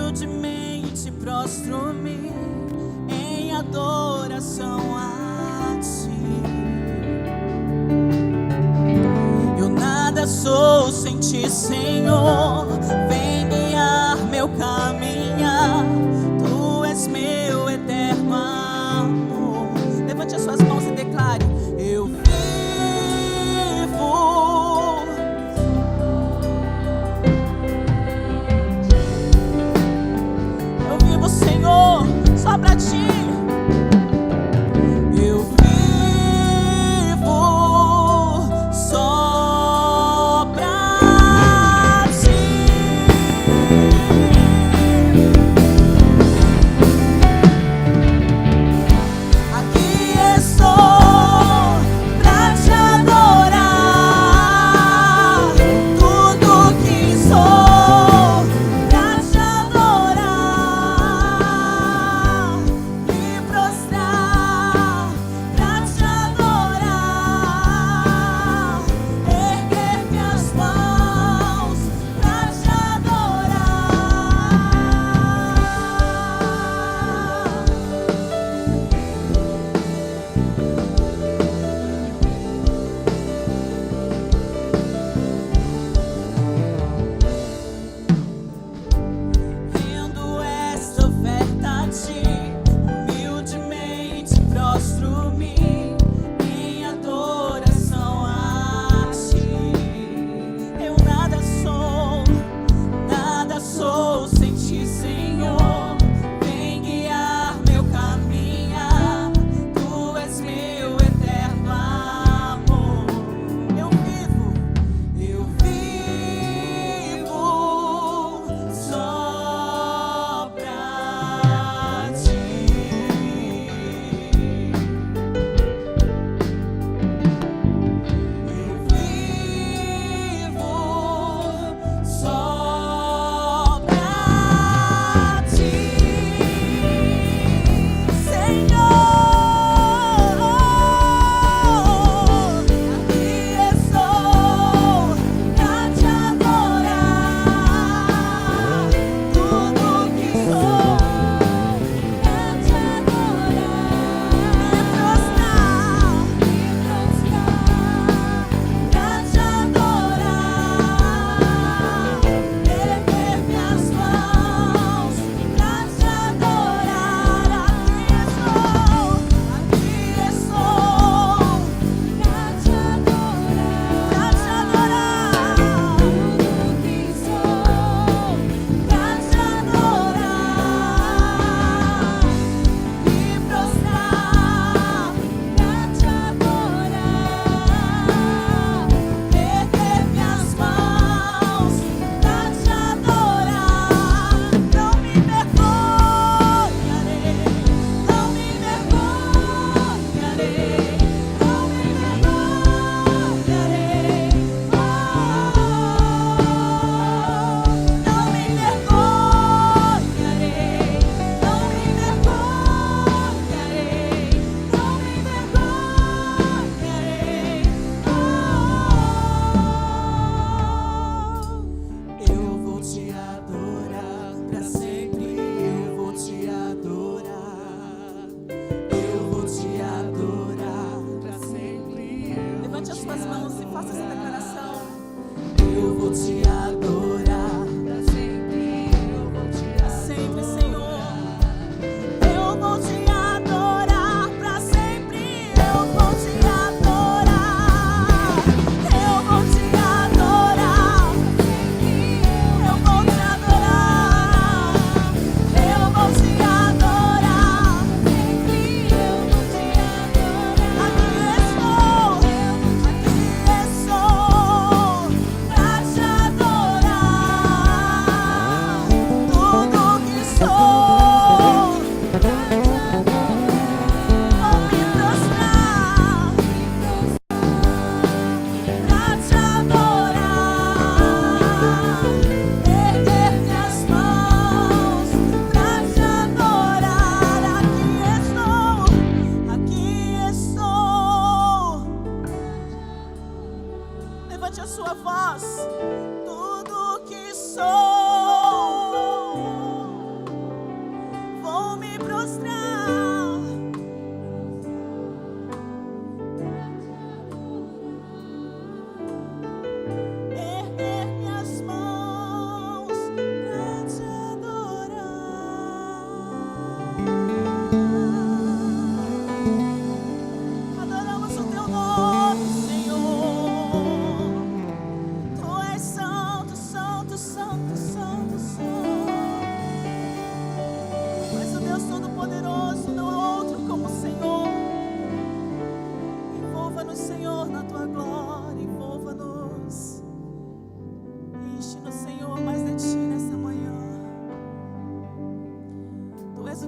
humildemente prostro-me em adoração a ti. Eu nada sou sem ti, Senhor, vem guiar meu caminhar. Tu és meu eterno amor. Levante as suas mãos e declare: eu vivo. Eu vivo, Senhor, só pra ti. Eu vivo só pra ti.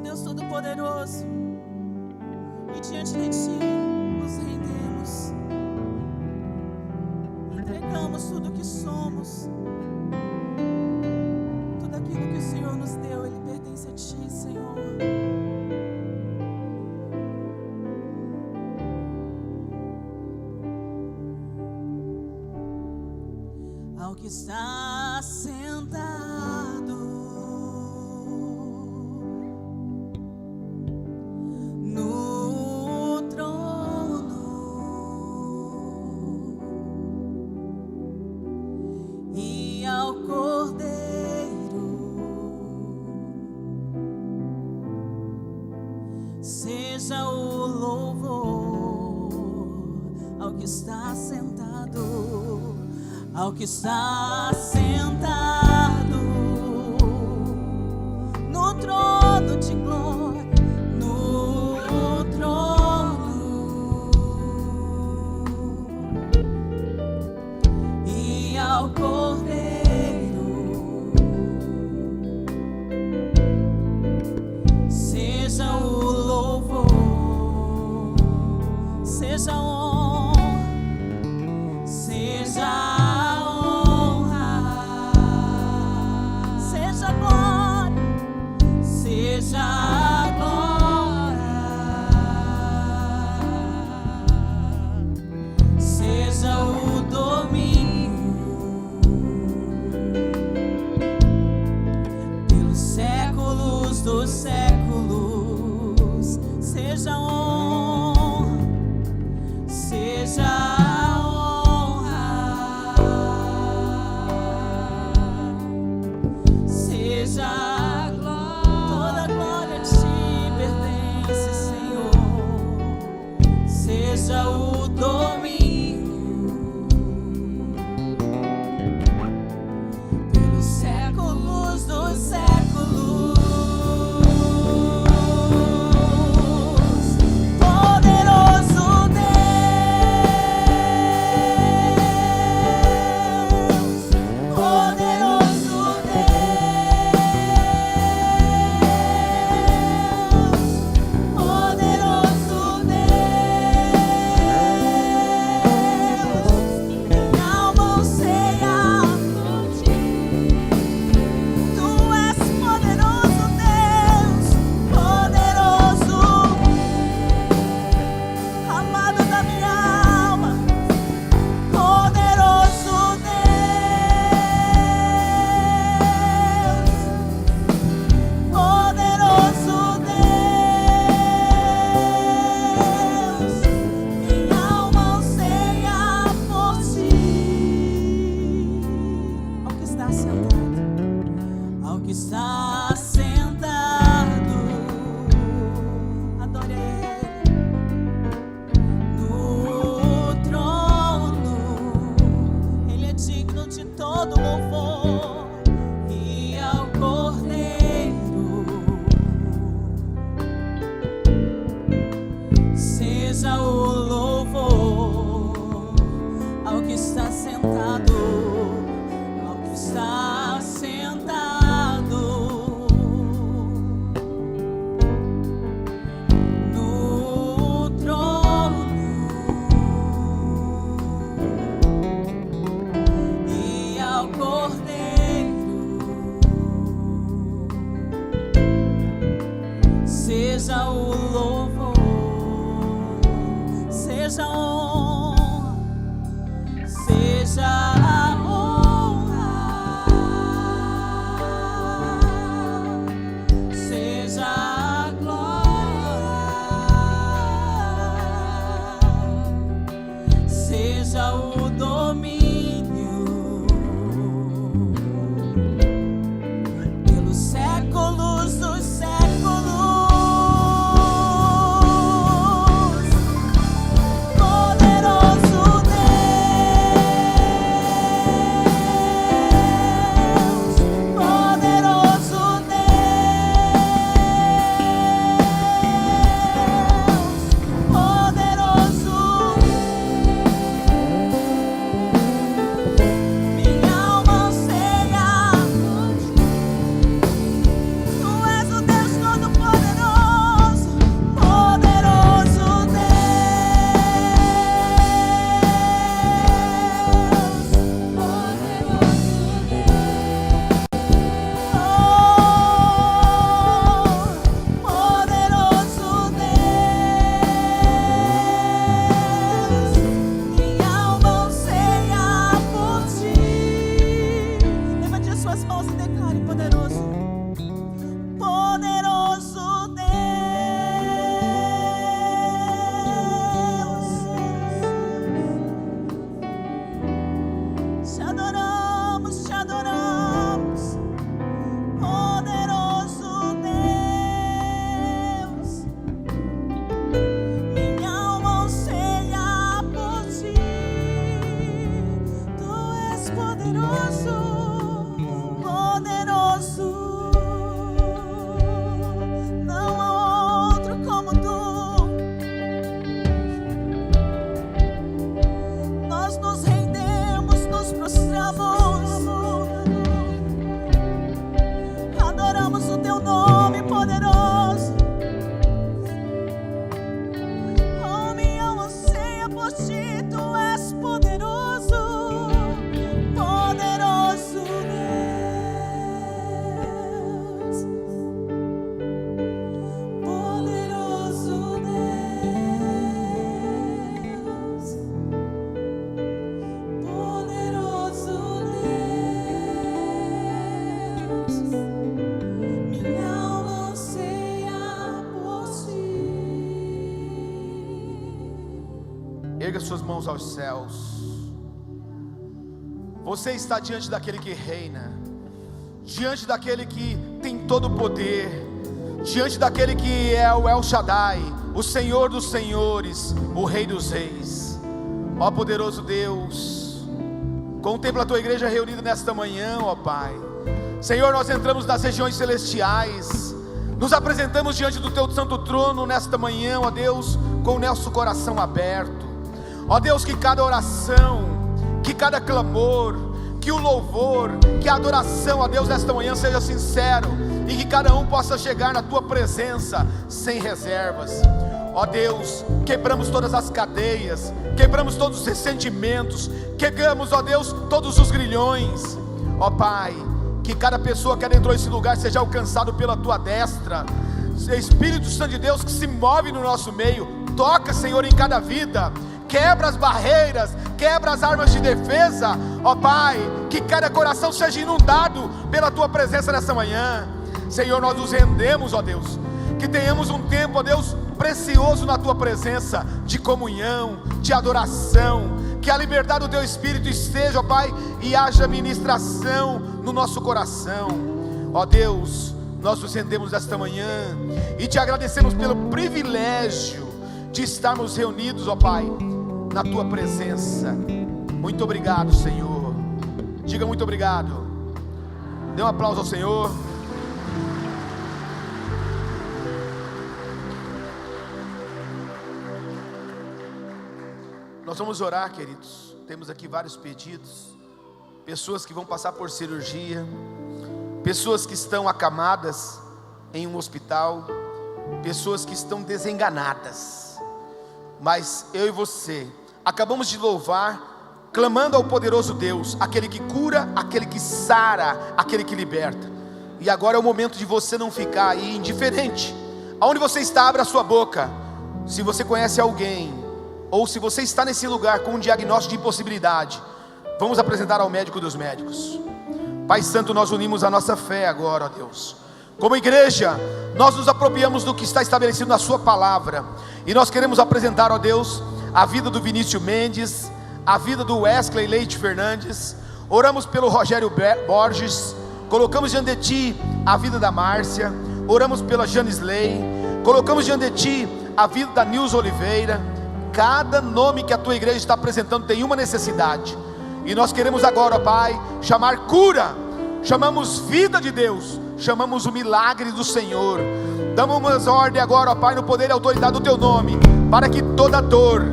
Deus Todo-Poderoso, e diante de Ti nos rendemos, entregamos tudo o que somos, tudo aquilo que o Senhor nos deu, Ele pertence a Ti, Senhor. Ao que está sentado no trono e ao Cordeiro seja o louvor. Ao que está sentado, ao que está sentado no trono de glória, no trono e ao Cordeiro seja o louvor, seja a honra, seja a glória, seja o domínio pelos séculos dos séculos, seja a honra, seja a honra, seja a glória. Seja o domínio pelos séculos dos séculos. Poderoso Deus, poderoso Deus, poderoso está sentado, adore Ele no trono, Ele é digno de todo louvor, e ao Cordeiro seja o louvor, ao que está sentado, ao que está sentado seja o louvor, seja a honra, seja a honra, seja a glória, seja o domínio pelos séculos dos séculos. Poder declare poderoso. Poderoso Deus, te adoramos, te adoramos. Poderoso Deus, minha alma anseia por ti. Tu és poderoso, poderoso. Não há outro como tu. Nós nos rendemos, nos prostramos, adoramos o teu nome poderoso. Oh, minha alma anseia por ti, tu és poderoso, poderoso Deus, poderoso Deus, poderoso Deus. Minha alma anseia por ti. Erga suas mãos aos céus. Você está diante daquele que reina, diante daquele que tem todo o poder, diante daquele que é o El Shaddai, o Senhor dos senhores, o Rei dos reis. Ó poderoso Deus, contempla a tua igreja reunida nesta manhã, ó Pai. Senhor, nós entramos nas regiões celestiais, nos apresentamos diante do teu santo trono nesta manhã, ó Deus, com o nosso coração aberto. Ó Deus, que cada oração, que cada clamor, que o louvor, que a adoração, ó Deus, nesta manhã seja sincero, e que cada um possa chegar na tua presença sem reservas. Ó Deus, quebramos todas as cadeias, quebramos todos os ressentimentos, quebramos, ó Deus, todos os grilhões. Ó Pai, que cada pessoa que adentrou esse lugar seja alcançado pela tua destra. Espírito Santo de Deus que se move no nosso meio, toca, Senhor, em cada vida, quebra as barreiras, quebra as armas de defesa. Ó Pai, que cada coração seja inundado pela tua presença nessa manhã. Senhor, nós nos rendemos, ó Deus, que tenhamos um tempo, ó Deus, precioso na tua presença, de comunhão, de adoração. Que a liberdade do teu Espírito esteja, ó Pai, e haja ministração no nosso coração. Ó Deus, nós nos rendemos esta manhã e te agradecemos pelo privilégio de estarmos reunidos, ó Pai, na tua presença. Muito obrigado, Senhor. Diga muito obrigado. Dê um aplauso ao Senhor. Nós vamos orar, queridos. Temos aqui vários pedidos. Pessoas que vão passar por cirurgia, pessoas que estão acamadas em um hospital, pessoas que estão desenganadas. Mas eu e você acabamos de louvar, clamando ao poderoso Deus, aquele que cura, aquele que sara, aquele que liberta. E agora é o momento de você não ficar aí indiferente. Aonde você está, abra a sua boca. Se você conhece alguém, ou se você está nesse lugar com um diagnóstico de impossibilidade, vamos apresentar ao médico dos médicos. Pai Santo, nós unimos a nossa fé agora, ó Deus. Como igreja, nós nos apropriamos do que está estabelecido na sua palavra, e nós queremos apresentar, ó Deus, a vida do Vinícius Mendes, a vida do Wesley Leite Fernandes. Oramos pelo Rogério Borges, colocamos diante de ti a vida da Márcia, oramos pela Janisley, colocamos diante de ti a vida da Nilza Oliveira. Cada nome que a tua igreja está apresentando tem uma necessidade, e nós queremos agora, ó Pai, chamar cura, chamamos vida de Deus, chamamos o milagre do Senhor. Damos ordem agora, ó Pai, no poder e autoridade do teu nome, para que toda dor,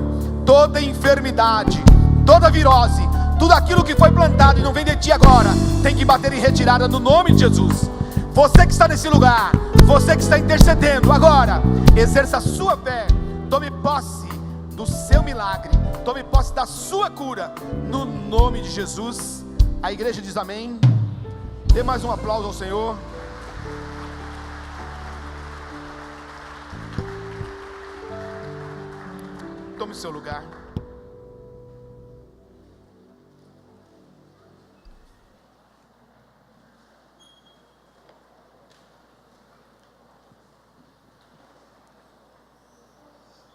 toda enfermidade, toda virose, tudo aquilo que foi plantado e não vem de ti agora, tem que bater em retirada no nome de Jesus. Você que está nesse lugar, você que está intercedendo agora, exerça a sua fé, tome posse do seu milagre, tome posse da sua cura, no nome de Jesus. A igreja diz amém. Dê mais um aplauso ao Senhor. Tome seu lugar.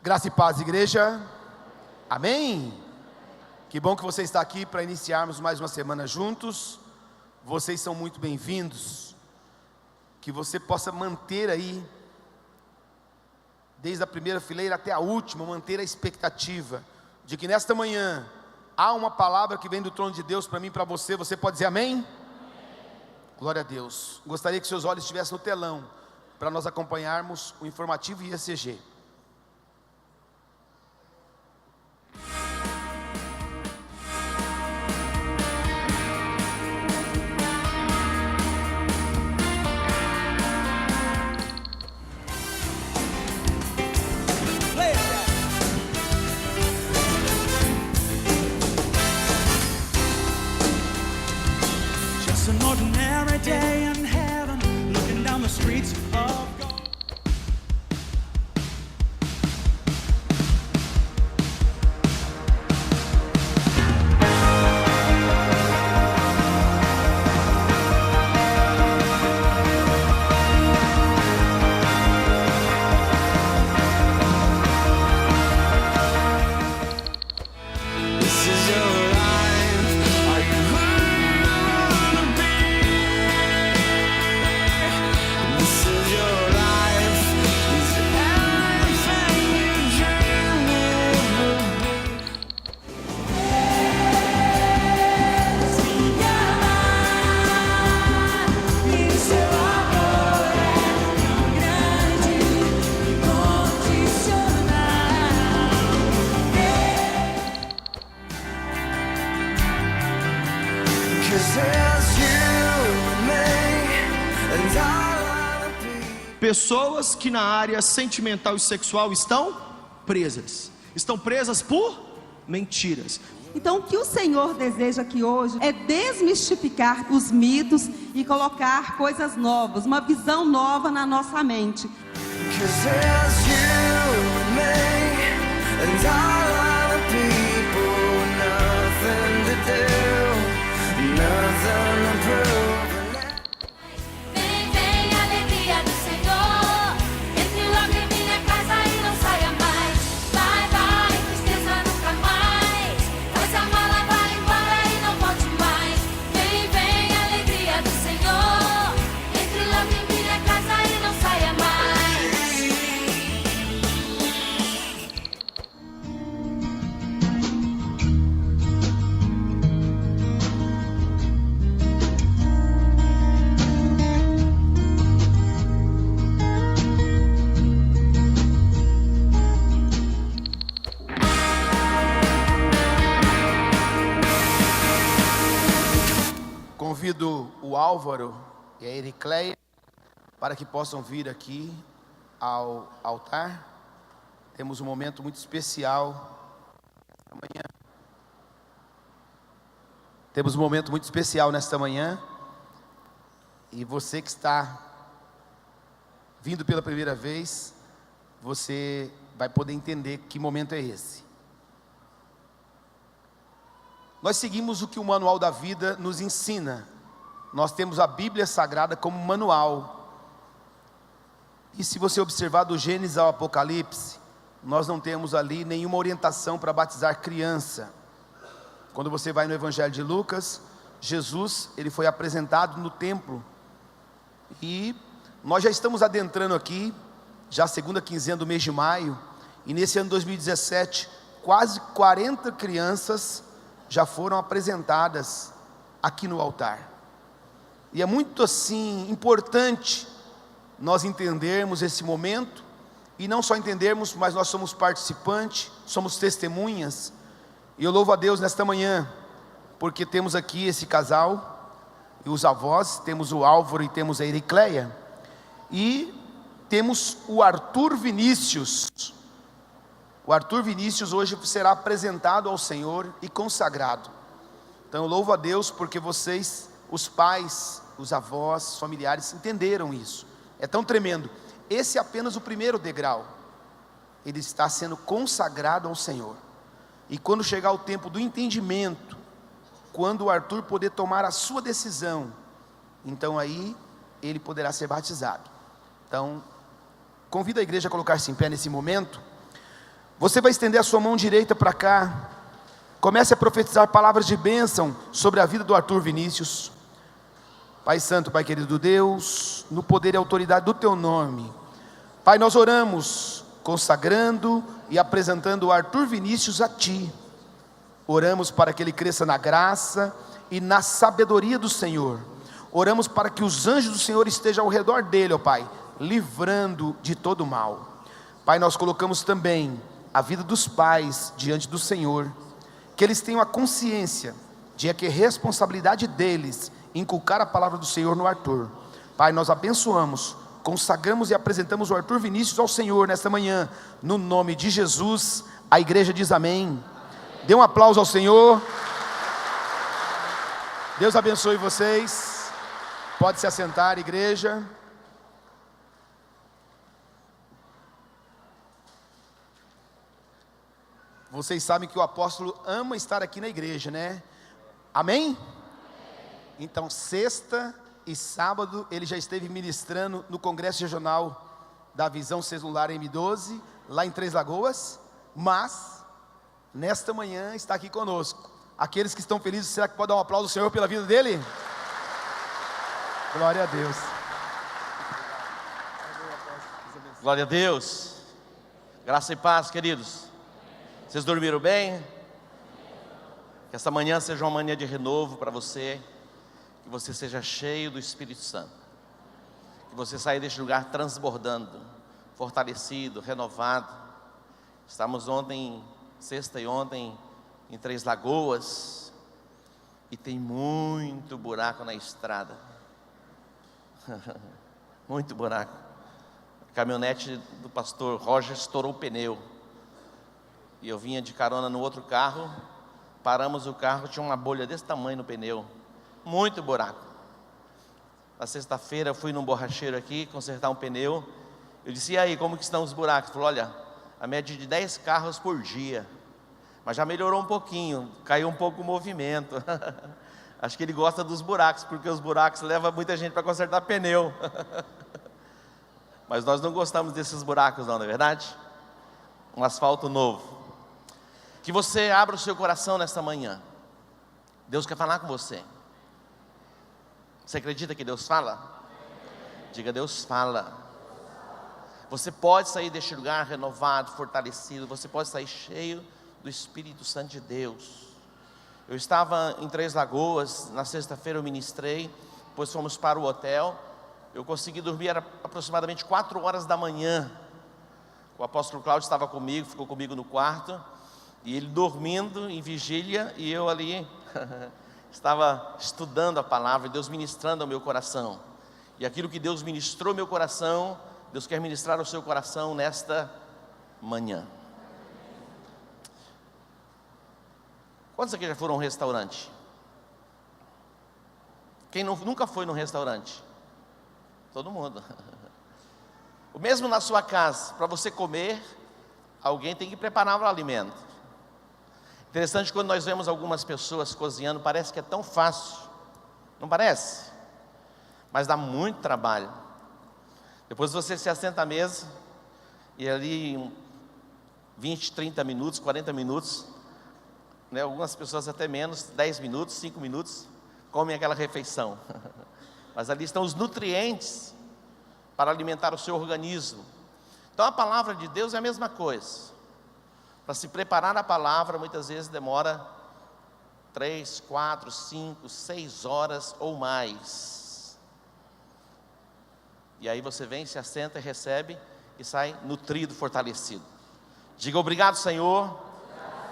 Graça e paz, igreja. Amém? Que bom que você está aqui para iniciarmos mais uma semana juntos. Vocês são muito bem-vindos. Que você possa manter aí, desde a primeira fileira até a última, manter a expectativa de que nesta manhã há uma palavra que vem do trono de Deus para mim e para você. Você pode dizer amém? Amém? Glória a Deus. Gostaria que seus olhos estivessem no telão para nós acompanharmos o informativo IECG. An ordinary day in heaven, looking down the streets of gold. This is your life. Are you gonna be? This is your life. Is it everything you dreamed it would be? Se amar e seu amor é tão grande e incondicional. Cause there's you and me and all other people. Pessoas que na área sentimental e sexual estão presas. Estão presas por mentiras. Então, o que o Senhor deseja aqui hoje é desmistificar os mitos e colocar coisas novas, uma visão nova na nossa mente. Cause there's you and me and all other people. Nothing to do, nothing to prove. Vem, vem, alegria do Senhor. Entre logo em minha casa e não saia mais. Vai, vai, tristeza nunca mais. Faz a mala, vai embora e não volte mais. Vem, vem, alegria do Senhor. Entre logo em minha casa e não saia mais. Convido o Álvaro e a Ericleia para que possam vir aqui ao altar. Temos um momento muito especial amanhã. Temos um momento muito especial nesta manhã. E você que está vindo pela primeira vez, você vai poder entender que momento é esse. Nós seguimos o que o Manual da Vida nos ensina. Nós temos a Bíblia Sagrada como manual. E se você observar do Gênesis ao Apocalipse, nós não temos ali nenhuma orientação para batizar criança. Quando você vai no Evangelho de Lucas, Jesus, ele foi apresentado no templo. E nós já estamos adentrando aqui, já a segunda quinzena do mês de maio. E nesse ano 2017, quase 40 crianças já foram apresentadas aqui no altar. E é muito assim importante nós entendermos esse momento, e não só entendermos, mas nós somos participantes, somos testemunhas. E eu louvo a Deus nesta manhã, porque temos aqui esse casal, e os avós, temos o Álvaro e temos a Ericleia, e temos o Arthur Vinícius. O Arthur Vinícius hoje será apresentado ao Senhor e consagrado. Então eu louvo a Deus porque vocês, os pais, os avós, os familiares, entenderam isso. É tão tremendo. Esse é apenas o primeiro degrau. Ele está sendo consagrado ao Senhor. E quando chegar o tempo do entendimento, quando o Arthur poder tomar a sua decisão, então aí ele poderá ser batizado. Então, convido a igreja a colocar-se em pé nesse momento. Você vai estender a sua mão direita para cá. Comece a profetizar palavras de bênção sobre a vida do Arthur Vinícius. Pai Santo, Pai querido Deus, no poder e autoridade do Teu nome, Pai, nós oramos, consagrando e apresentando o Arthur Vinícius a Ti. Oramos para que ele cresça na graça e na sabedoria do Senhor. Oramos para que os anjos do Senhor estejam ao redor dele, ó Pai, livrando de todo mal. Pai, nós colocamos também a vida dos pais diante do Senhor, que eles tenham a consciência de que é responsabilidade deles inculcar a palavra do Senhor no Arthur. Pai, nós abençoamos, consagramos e apresentamos o Arthur Vinícius ao Senhor nesta manhã, no nome de Jesus. A igreja diz amém. Dê um aplauso ao Senhor. Deus abençoe vocês. Pode se assentar, igreja. Vocês sabem que o apóstolo ama estar aqui na igreja, né? Amém? Então, sexta e sábado, ele já esteve ministrando no Congresso Regional da Visão Celular M12, lá em Três Lagoas, mas, nesta manhã, está aqui conosco. Aqueles que estão felizes, será que pode dar um aplauso ao Senhor pela vida dele? Glória a Deus. Glória a Deus. Graça e paz, queridos. Vocês dormiram bem? Que essa manhã seja uma manhã de renovo para você. Que você seja cheio do Espírito Santo. Que você saia deste lugar transbordando, fortalecido, renovado. Estamos ontem, sexta e ontem, em Três Lagoas. E tem muito buraco na estrada. Muito buraco. A caminhonete do pastor Roger estourou o pneu. E eu vinha de carona no outro carro. Paramos o carro, tinha uma bolha desse tamanho no pneu. Muito buraco. Na sexta-feira eu fui num borracheiro aqui consertar um pneu. Eu disse, e aí, como que estão os buracos? Ele falou, olha, a média de 10 carros por dia. Mas já melhorou um pouquinho, caiu um pouco o movimento. Acho que ele gosta dos buracos, porque os buracos levam muita gente para consertar pneu. Mas nós não gostamos desses buracos não é verdade? Um asfalto novo. Que você abra o seu coração nesta manhã. Deus quer falar com você. Você acredita que Deus fala? Diga, Deus fala. Você pode sair deste lugar renovado, fortalecido. Você pode sair cheio do Espírito Santo de Deus. Eu estava em Três Lagoas, na sexta-feira eu ministrei, depois fomos para o hotel. Eu consegui dormir, era aproximadamente 4 horas da manhã. O apóstolo Cláudio estava comigo, ficou comigo no quarto. E ele dormindo em vigília, e eu ali estava estudando a palavra, Deus ministrando ao meu coração. E aquilo que Deus ministrou ao meu coração, Deus quer ministrar ao seu coração nesta manhã. Quantos aqui já foram a um restaurante? Quem nunca foi num restaurante? Todo mundo. O mesmo na sua casa, para você comer, alguém tem que preparar o alimento. Interessante, quando nós vemos algumas pessoas cozinhando, parece que é tão fácil, não parece? Mas dá muito trabalho. Depois você se assenta à mesa, e ali 20, 30 minutos, 40 minutos, né, algumas pessoas até menos, 10 minutos, 5 minutos, comem aquela refeição. Mas ali estão os nutrientes para alimentar o seu organismo. Então a palavra de Deus é a mesma coisa. Para se preparar a palavra, muitas vezes demora 3, 4, 5, 6 horas ou mais. E aí você vem, se assenta e recebe e sai nutrido, fortalecido. Diga obrigado, Senhor,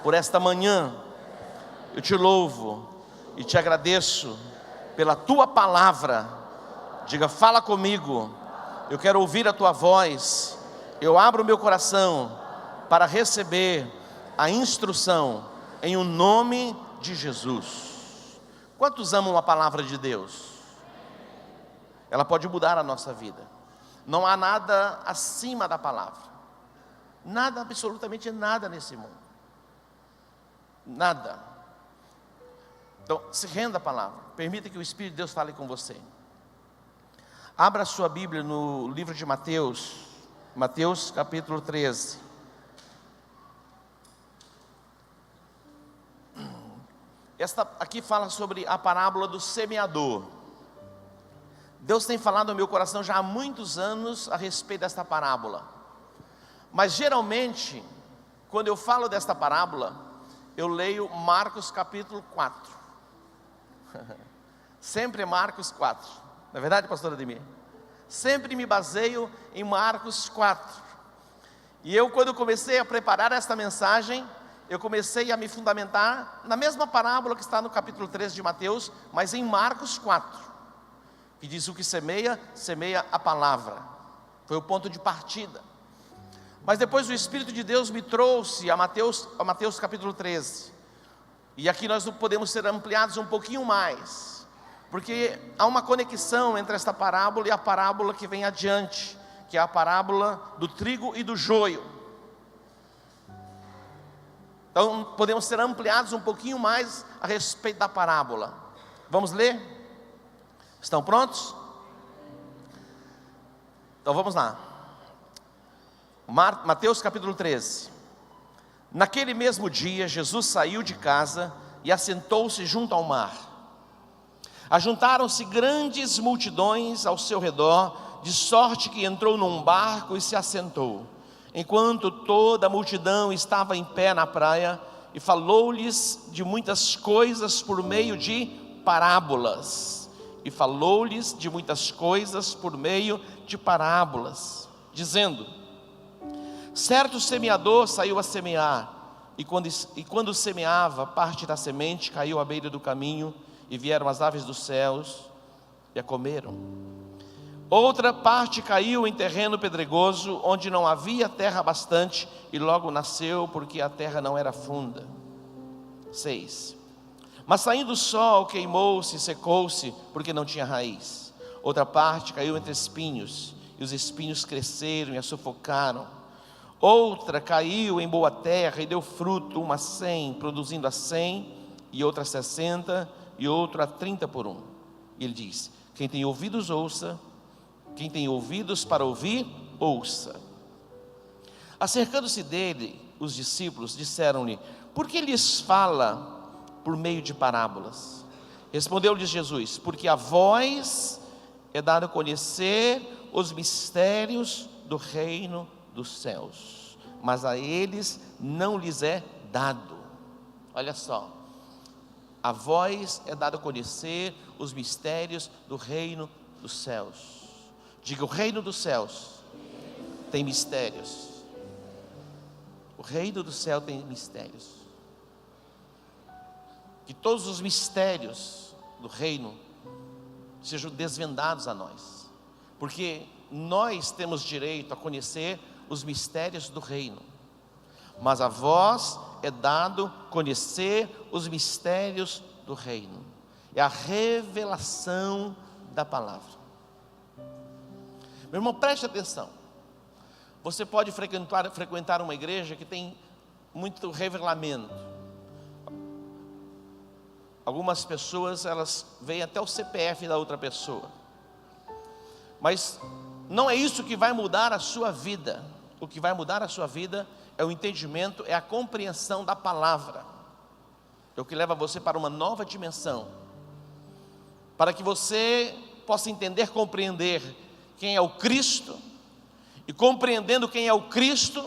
por esta manhã. Eu te louvo e te agradeço pela tua palavra. Diga, fala comigo. Eu quero ouvir a tua voz. Eu abro o meu coração para receber a instrução em o nome de Jesus. Quantos amam a palavra de Deus? Ela pode mudar a nossa vida. Não há nada acima da palavra. Nada, absolutamente nada nesse mundo. Nada. Então, se renda à palavra. Permita que o Espírito de Deus fale com você. Abra a sua Bíblia no livro de Mateus. Mateus capítulo 13. Esta aqui fala sobre a parábola do semeador. Deus tem falado ao meu coração já há muitos anos a respeito desta parábola. Mas geralmente, quando eu falo desta parábola, eu leio Marcos capítulo 4. Sempre Marcos 4. Não é verdade, pastor Ademir? Sempre me baseio em Marcos 4. E eu, quando comecei a preparar esta mensagem, eu comecei a me fundamentar na mesma parábola que está no capítulo 13 de Mateus, mas em Marcos 4, que diz: o que semeia, semeia a palavra. Foi o ponto de partida. Mas depois o Espírito de Deus me trouxe a Mateus capítulo 13. E aqui nós podemos ser ampliados um pouquinho mais, porque há uma conexão entre esta parábola e a parábola que vem adiante, que é a parábola do trigo e do joio. Então podemos ser ampliados um pouquinho mais a respeito da parábola. Vamos ler? Estão prontos? Então vamos lá. Mateus capítulo 13. Naquele mesmo dia, Jesus saiu de casa e assentou-se junto ao mar. Ajuntaram-se grandes multidões ao seu redor, de sorte que entrou num barco e se assentou, enquanto toda a multidão estava em pé na praia, e falou-lhes de muitas coisas por meio de parábolas. Dizendo: certo semeador saiu a semear, e quando semeava, parte da semente caiu à beira do caminho, e vieram as aves dos céus e a comeram. Outra parte caiu em terreno pedregoso, onde não havia terra bastante, e logo nasceu, porque a terra não era funda. 6. Mas saindo o sol, queimou-se e secou-se, porque não tinha raiz. Outra parte caiu entre espinhos, e os espinhos cresceram e a sufocaram. Outra caiu em boa terra e deu fruto, uma 100, produzindo a 100, e outra 60, e outra 30 por 1. E ele diz: quem tem ouvidos ouça. Quem tem ouvidos para ouvir, ouça. Acercando-se dele, os discípulos disseram-lhe: por que lhes fala por meio de parábolas? Respondeu-lhes Jesus: porque a vós é dado conhecer os mistérios do reino dos céus, mas a eles não lhes é dado. Olha só, a vós é dado conhecer os mistérios do reino dos céus. Diga: o reino dos céus tem mistérios. O reino do céu tem mistérios. Que todos os mistérios do reino sejam desvendados a nós, porque nós temos direito a conhecer os mistérios do reino, mas a vós é dado conhecer os mistérios do reino. É a revelação da palavra. Meu irmão, preste atenção. Você pode frequentar uma igreja que tem muito revelamento. Algumas pessoas, elas veem até o CPF da outra pessoa. Mas não é isso que vai mudar a sua vida. O que vai mudar a sua vida é o entendimento, é a compreensão da palavra. É o que leva você para uma nova dimensão. Para que você possa entender, compreender quem é o Cristo, e compreendendo quem é o Cristo,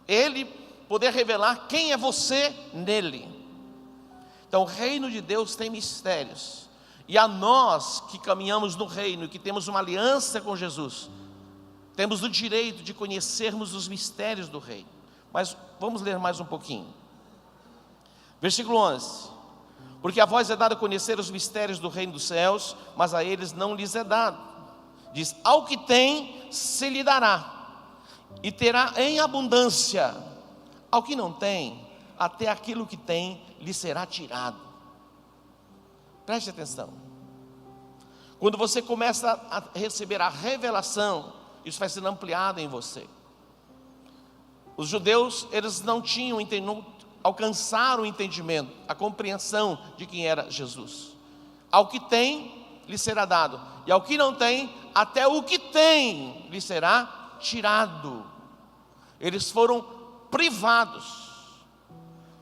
Ele poder revelar quem é você nele. Então o reino de Deus tem mistérios, e a nós que caminhamos no reino, que temos uma aliança com Jesus, temos o direito de conhecermos os mistérios do reino. Mas vamos ler mais um pouquinho. Versículo 11. Porque a vós é dado conhecer os mistérios do reino dos céus, mas a eles não lhes é dado. Diz: ao que tem, se lhe dará, e terá em abundância. Ao que não tem, até aquilo que tem lhe será tirado. Preste atenção. Quando você começa a receber a revelação, isso vai sendo ampliado em você. Os judeus, eles não alcançaram o entendimento, a compreensão de quem era Jesus. Ao que tem, lhe será dado, e ao que não tem, até o que tem lhe será tirado. Eles foram privados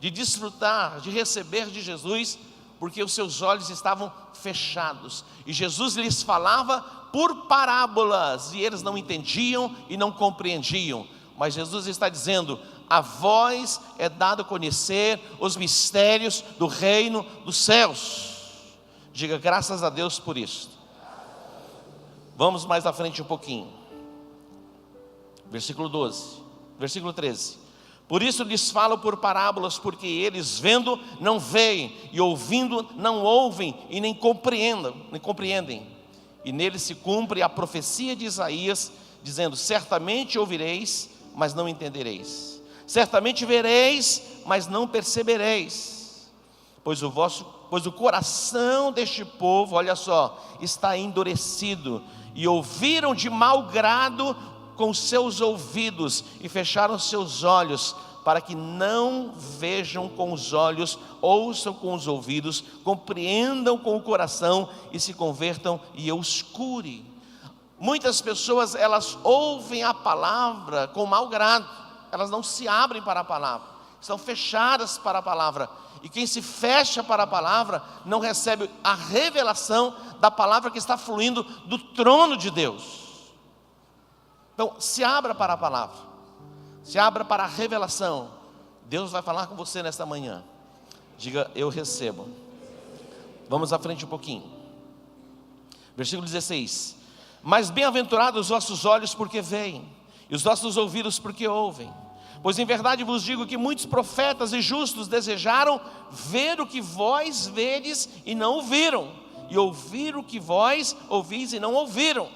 de desfrutar, de receber de Jesus porque os seus olhos estavam fechados. E Jesus lhes falava por parábolas, e eles não entendiam e não compreendiam. Mas Jesus está dizendo: a vós é dado conhecer os mistérios do reino dos céus. Diga graças a Deus por isso. Vamos mais à frente um pouquinho. Versículo 12, versículo 13. Por isso lhes falo por parábolas, porque eles vendo não veem, e ouvindo não ouvem, e nem compreendem. E nele se cumpre a profecia de Isaías, dizendo: certamente ouvireis, mas não entendereis. Certamente vereis, mas não percebereis. Pois o coração deste povo, olha só, está endurecido, e ouviram de mau grado com seus ouvidos, e fecharam seus olhos, para que não vejam com os olhos, ouçam com os ouvidos, compreendam com o coração, e se convertam e eu os cure. Muitas pessoas, elas ouvem a palavra com mau grado, elas não se abrem para a palavra, estão fechadas para a palavra. E quem se fecha para a palavra não recebe a revelação da palavra que está fluindo do trono de Deus. Então, se abra para a palavra, se abra para a revelação. Deus vai falar com você nesta manhã. Diga: eu recebo. Vamos à frente um pouquinho. Versículo 16. Mas bem-aventurados os vossos olhos porque veem, e os vossos ouvidos porque ouvem. Pois em verdade vos digo que muitos profetas e justos desejaram ver o que vós vedes e não ouviram, e ouvir o que vós ouvis e não ouviram.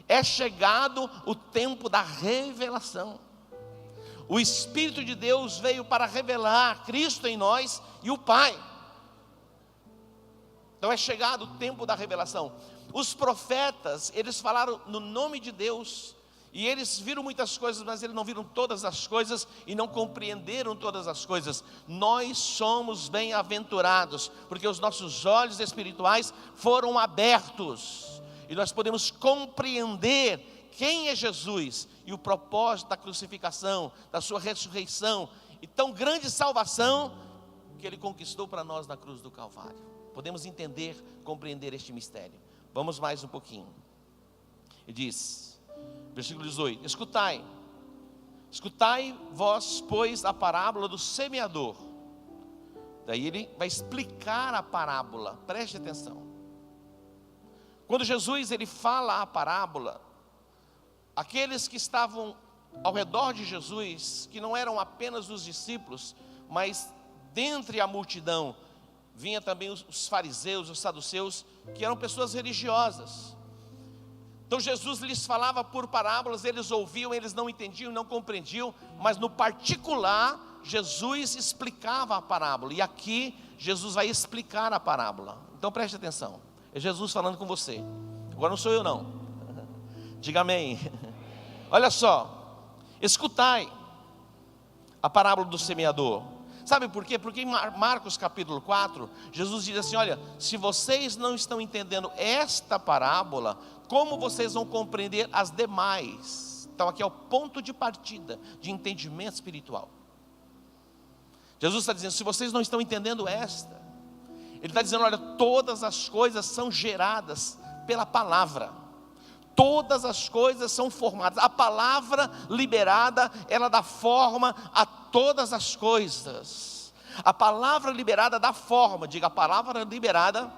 É chegado o tempo da revelação. O Espírito de Deus veio para revelar Cristo em nós e o Pai. Então é chegado o tempo da revelação. Os profetas, eles falaram no nome de Deus, e eles viram muitas coisas, mas eles não viram todas as coisas e não compreenderam todas as coisas. Nós somos bem-aventurados, porque os nossos olhos espirituais foram abertos, e nós podemos compreender quem é Jesus, e o propósito da crucificação, da sua ressurreição, e tão grande salvação, que Ele conquistou para nós na cruz do Calvário. Podemos entender, compreender este mistério. Vamos mais um pouquinho. E diz, versículo 18: escutai vós, pois, a parábola do semeador. Daí ele vai explicar a parábola, preste atenção. Quando Jesus ele fala a parábola, aqueles que estavam ao redor de Jesus, que não eram apenas os discípulos, mas dentre a multidão, vinha também os fariseus, os saduceus, que eram pessoas religiosas. Então Jesus lhes falava por parábolas, eles ouviam, eles não entendiam, não compreendiam, mas no particular, Jesus explicava a parábola, e aqui Jesus vai explicar a parábola. Então preste atenção, é Jesus falando com você, agora não sou eu não, diga amém. Olha só, escutai a parábola do semeador. Sabe por quê? Porque em Marcos capítulo 4, Jesus diz assim: olha, se vocês não estão entendendo esta parábola, como vocês vão compreender as demais? Então aqui é o ponto de partida de entendimento espiritual. Jesus está dizendo, se vocês não estão entendendo esta, Ele está dizendo, olha, todas as coisas são geradas pela palavra. Todas as coisas são formadas. A palavra liberada, ela dá forma a todas as coisas. A palavra liberada dá forma. Diga, a palavra liberada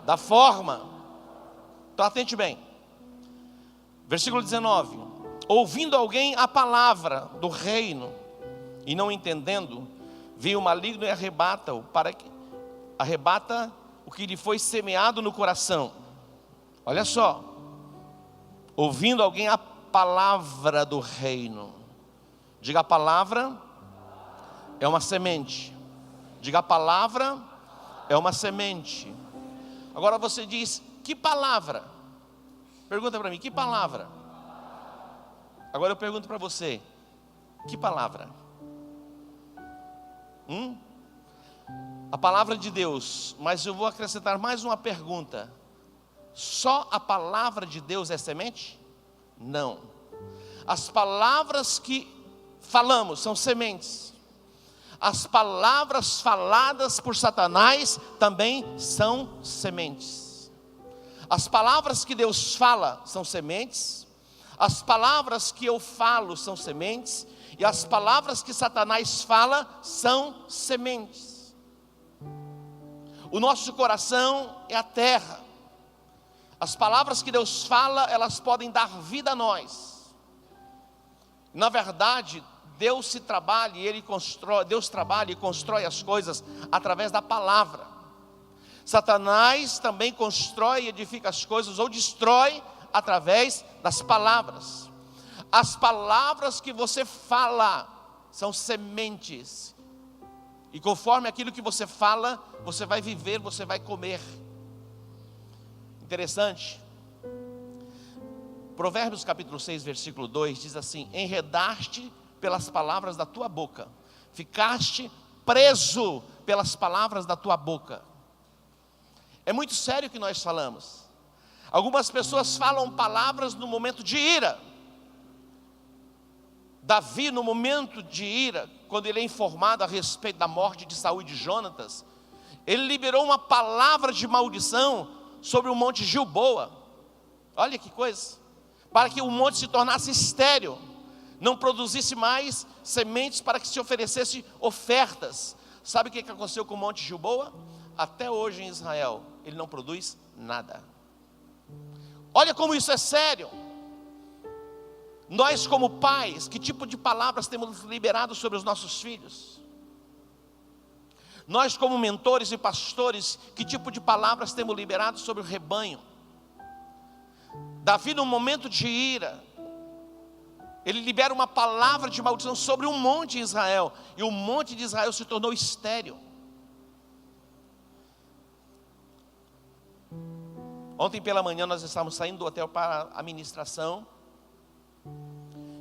dá forma. Então atente bem. Versículo 19. Ouvindo alguém a palavra do reino e não entendendo, vem o maligno e arrebata-o, arrebata o que lhe foi semeado no coração. Olha só. Ouvindo alguém a palavra do reino. Diga, a palavra é uma semente. Diga, a palavra é uma semente. Agora você diz, que palavra? Pergunta para mim, que palavra? Agora eu pergunto para você, que palavra? A palavra de Deus. Mas eu vou acrescentar mais uma pergunta. Só a palavra de Deus é semente? Não. As palavras que falamos são sementes. As palavras faladas por Satanás também são sementes. As palavras que Deus fala são sementes. As palavras que eu falo são sementes. E as palavras que Satanás fala são sementes. O nosso coração é a terra. As palavras que Deus fala, elas podem dar vida a nós. Na verdade, Deus trabalha e constrói as coisas através da palavra. Satanás também constrói e edifica as coisas ou destrói através das palavras. As palavras que você fala são sementes. E conforme aquilo que você fala, você vai viver, você vai comer. Interessante. Provérbios capítulo 6, versículo 2 diz assim: enredaste pelas palavras da tua boca, ficaste preso pelas palavras da tua boca. É muito sério o que nós falamos. Algumas pessoas falam palavras no momento de ira. Davi, no momento de ira, quando ele é informado a respeito da morte de Saul e de Jonatas, ele liberou uma palavra de maldição sobre o monte Gilboa. Olha que coisa. Para que o monte se tornasse estéril, não produzisse mais sementes para que se oferecesse ofertas. Sabe o que aconteceu com o monte Gilboa? Até hoje em Israel, ele não produz nada. Olha como isso é sério. Nós como pais, que tipo de palavras temos liberado sobre os nossos filhos? Nós como mentores e pastores, que tipo de palavras temos liberado sobre o rebanho? Davi, no momento de ira, ele libera uma palavra de maldição sobre um monte em Israel, e o monte de Israel se tornou estéril. Ontem pela manhã nós estávamos saindo do hotel para a ministração,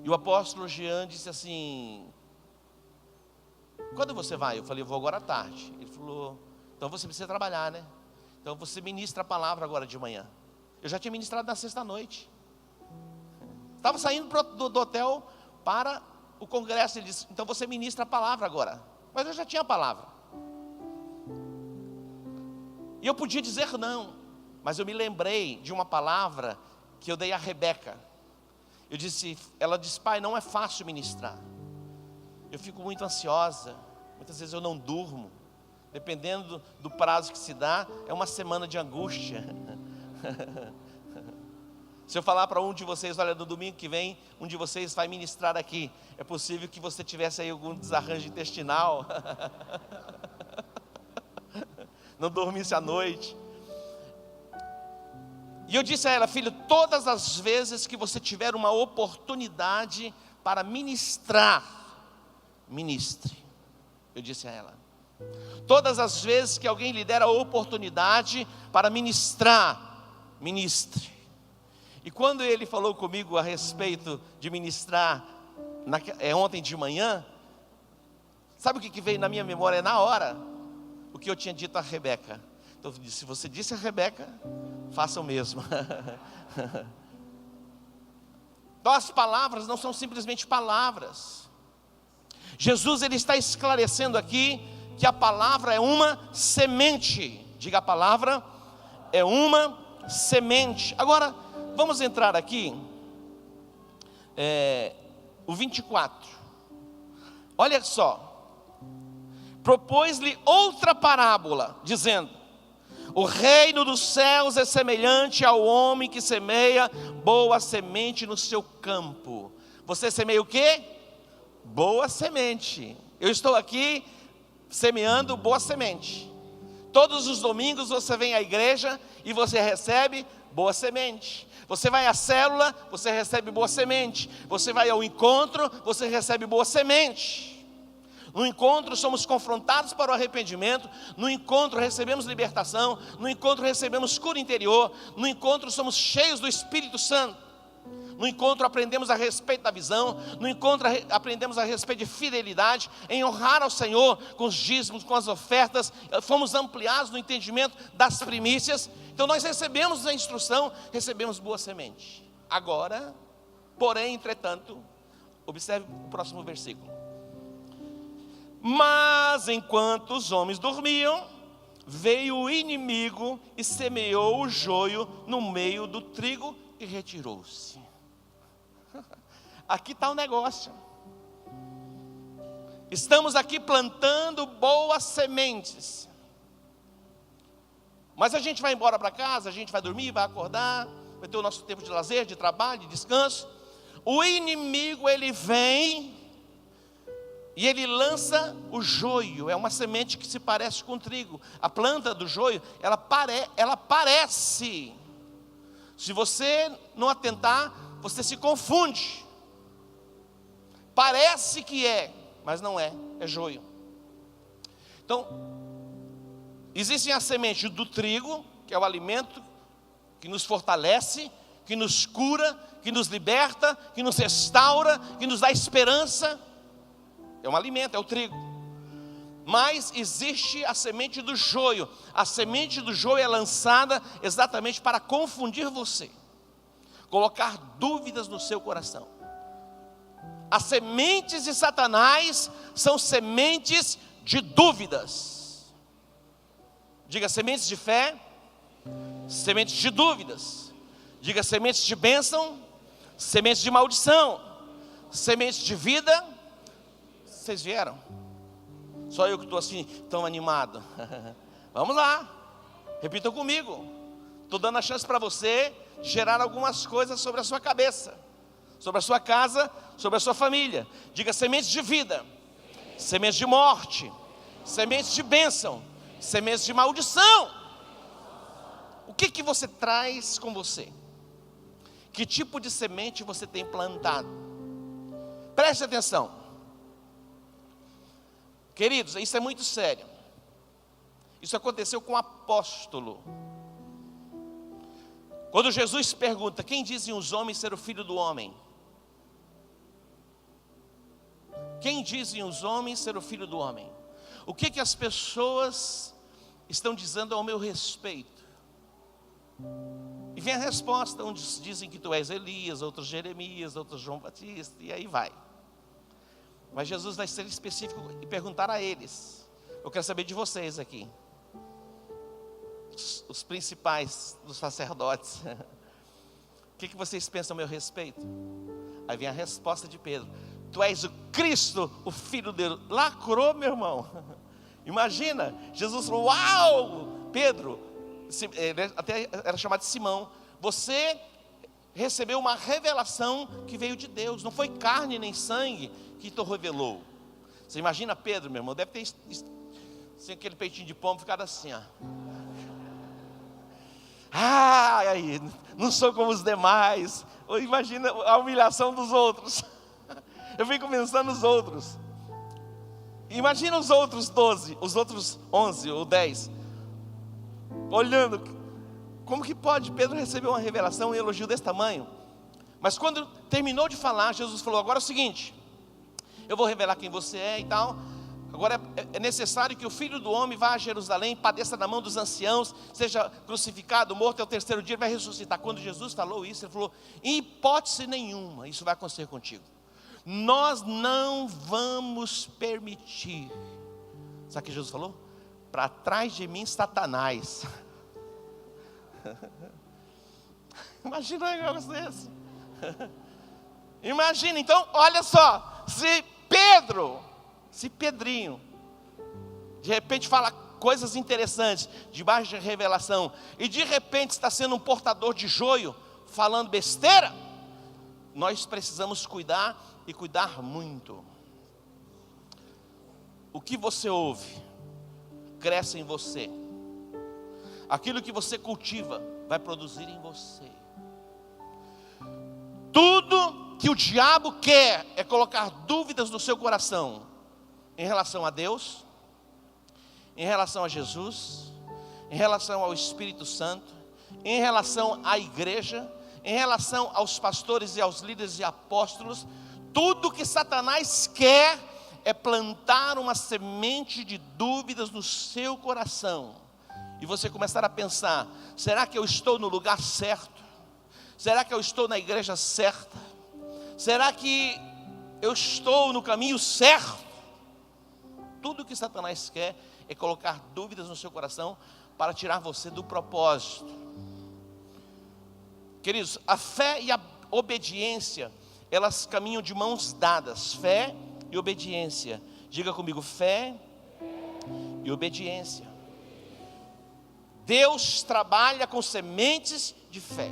e o apóstolo Jean disse assim: quando você vai? Eu falei: eu vou agora à tarde. Ele falou: então você precisa trabalhar, né? Então você ministra a palavra agora de manhã. Eu já tinha ministrado na sexta-noite. Estava saindo do hotel para o congresso. Ele disse: então você ministra a palavra agora. Mas eu já tinha a palavra. E eu podia dizer não, mas eu me lembrei de uma palavra que eu dei a Rebeca. Ela disse: pai, não é fácil ministrar. Eu fico muito ansiosa. Muitas vezes eu não durmo. Dependendo do prazo que se dá, é uma semana de angústia. Se eu falar para um de vocês: olha, no domingo que vem, um de vocês vai ministrar aqui, é possível que você tivesse aí algum desarranjo intestinal. Não dormisse à noite. E eu disse a ela: filho, todas as vezes que você tiver uma oportunidade para ministrar, ministre. Eu disse a ela: todas as vezes que alguém lhe der a oportunidade para ministrar, ministre. E quando ele falou comigo a respeito de ministrar ontem de manhã, sabe o que veio na minha memória na hora? O que eu tinha dito a Rebeca. Então eu disse: se você disse a Rebeca, faça o mesmo. Então as palavras não são simplesmente palavras. Jesus, ele está esclarecendo aqui que a palavra é uma semente. Diga: a palavra é uma semente. Agora, vamos entrar aqui, o 24. Olha só. Propôs-lhe outra parábola, dizendo: o reino dos céus é semelhante ao homem que semeia boa semente no seu campo. Você semeia o quê? Boa semente. Eu estou aqui semeando boa semente. Todos os domingos você vem à igreja e você recebe boa semente. Você vai à célula, você recebe boa semente. Você vai ao encontro, você recebe boa semente. No encontro somos confrontados para o arrependimento. No encontro recebemos libertação. No encontro recebemos cura interior. No encontro somos cheios do Espírito Santo. No encontro aprendemos a respeito da visão. No encontro aprendemos a respeito de fidelidade, em honrar ao Senhor com os dízimos, com as ofertas. Fomos ampliados no entendimento das primícias. Então nós recebemos a instrução, recebemos boa semente. Agora, porém, entretanto, observe o próximo versículo. Mas enquanto os homens dormiam, veio o inimigo e semeou o joio no meio do trigo e retirou-se. Aqui está o negócio. Estamos aqui plantando boas sementes. Mas a gente vai embora para casa, a gente vai dormir, vai acordar, vai ter o nosso tempo de lazer, de trabalho, de descanso. O inimigo, ele vem e ele lança o joio. É uma semente que se parece com trigo. A planta do joio, ela parece. Se você não atentar, você se confunde. Parece que é, mas não é, é joio. Então, existem as sementes do trigo, que é o alimento que nos fortalece, que nos cura, que nos liberta, que nos restaura, que nos dá esperança. É um alimento, é o trigo. Mas existe a semente do joio. A semente do joio é lançada exatamente para confundir você, colocar dúvidas no seu coração. As sementes de Satanás são sementes de dúvidas. Diga sementes de fé, sementes de dúvidas. Diga sementes de bênção, sementes de maldição, sementes de vida. Vocês vieram? Só eu que estou assim, tão animado. Vamos lá, repitam comigo. Estou dando a chance para você de gerar algumas coisas sobre a sua cabeça, sobre a sua casa, sobre a sua família. Diga sementes de vida, sementes de morte, sementes de bênção, sementes de maldição. O que você traz com você? Que tipo de semente você tem plantado? Preste atenção. Queridos, isso é muito sério. Isso aconteceu com o apóstolo. Quando Jesus pergunta: quem dizem os homens ser o filho do homem? Quem dizem os homens ser o filho do homem? O que as pessoas estão dizendo ao meu respeito? E vem a resposta. Uns dizem que tu és Elias, outros Jeremias, outros João Batista, e aí vai. Mas Jesus vai ser específico e perguntar a eles. Eu quero saber de vocês aqui, os principais dos sacerdotes. O que vocês pensam a meu respeito? Aí vem a resposta de Pedro: tu és o Cristo, o Filho de Deus. Lacrou, meu irmão. Imagina, Jesus falou: uau, Pedro, até era chamado de Simão, você recebeu uma revelação que veio de Deus. Não foi carne nem sangue que te revelou. Você imagina Pedro, meu irmão, deve ter assim, aquele peitinho de pombo ficado assim, ó. Aí, não sou como os demais. Ou imagina a humilhação dos outros. Eu fico pensando nos outros. Imagina os outros 12, os outros 11 ou 10, olhando. Como que pode Pedro receber uma revelação, um elogio desse tamanho? Mas quando terminou de falar, Jesus falou: agora é o seguinte, eu vou revelar quem você é e tal. Agora é necessário que o Filho do Homem vá a Jerusalém, padeça na mão dos anciãos, seja crucificado, morto, ao terceiro dia vai ressuscitar. Quando Jesus falou isso, ele falou: em hipótese nenhuma isso vai acontecer contigo. Nós não vamos permitir. Sabe o que Jesus falou? Para trás de mim, Satanás. Imagina um negócio desse. Imagina, então, olha só. Se Pedrinho, de repente fala coisas interessantes, debaixo de revelação, e de repente está sendo um portador de joio, falando besteira, nós precisamos cuidar e cuidar muito. O que você ouve, cresce em você. Aquilo que você cultiva, vai produzir em você. Tudo que o diabo quer é colocar dúvidas no seu coração, em relação a Deus, em relação a Jesus, em relação ao Espírito Santo, em relação à igreja, em relação aos pastores e aos líderes e apóstolos. Tudo que Satanás quer é plantar uma semente de dúvidas no seu coração, e você começar a pensar: será que eu estou no lugar certo? Será que eu estou na igreja certa? Será que eu estou no caminho certo? Tudo que Satanás quer é colocar dúvidas no seu coração para tirar você do propósito. Queridos, a fé e a obediência, elas caminham de mãos dadas. Fé e obediência. Diga comigo, fé e obediência. Deus trabalha com sementes de fé.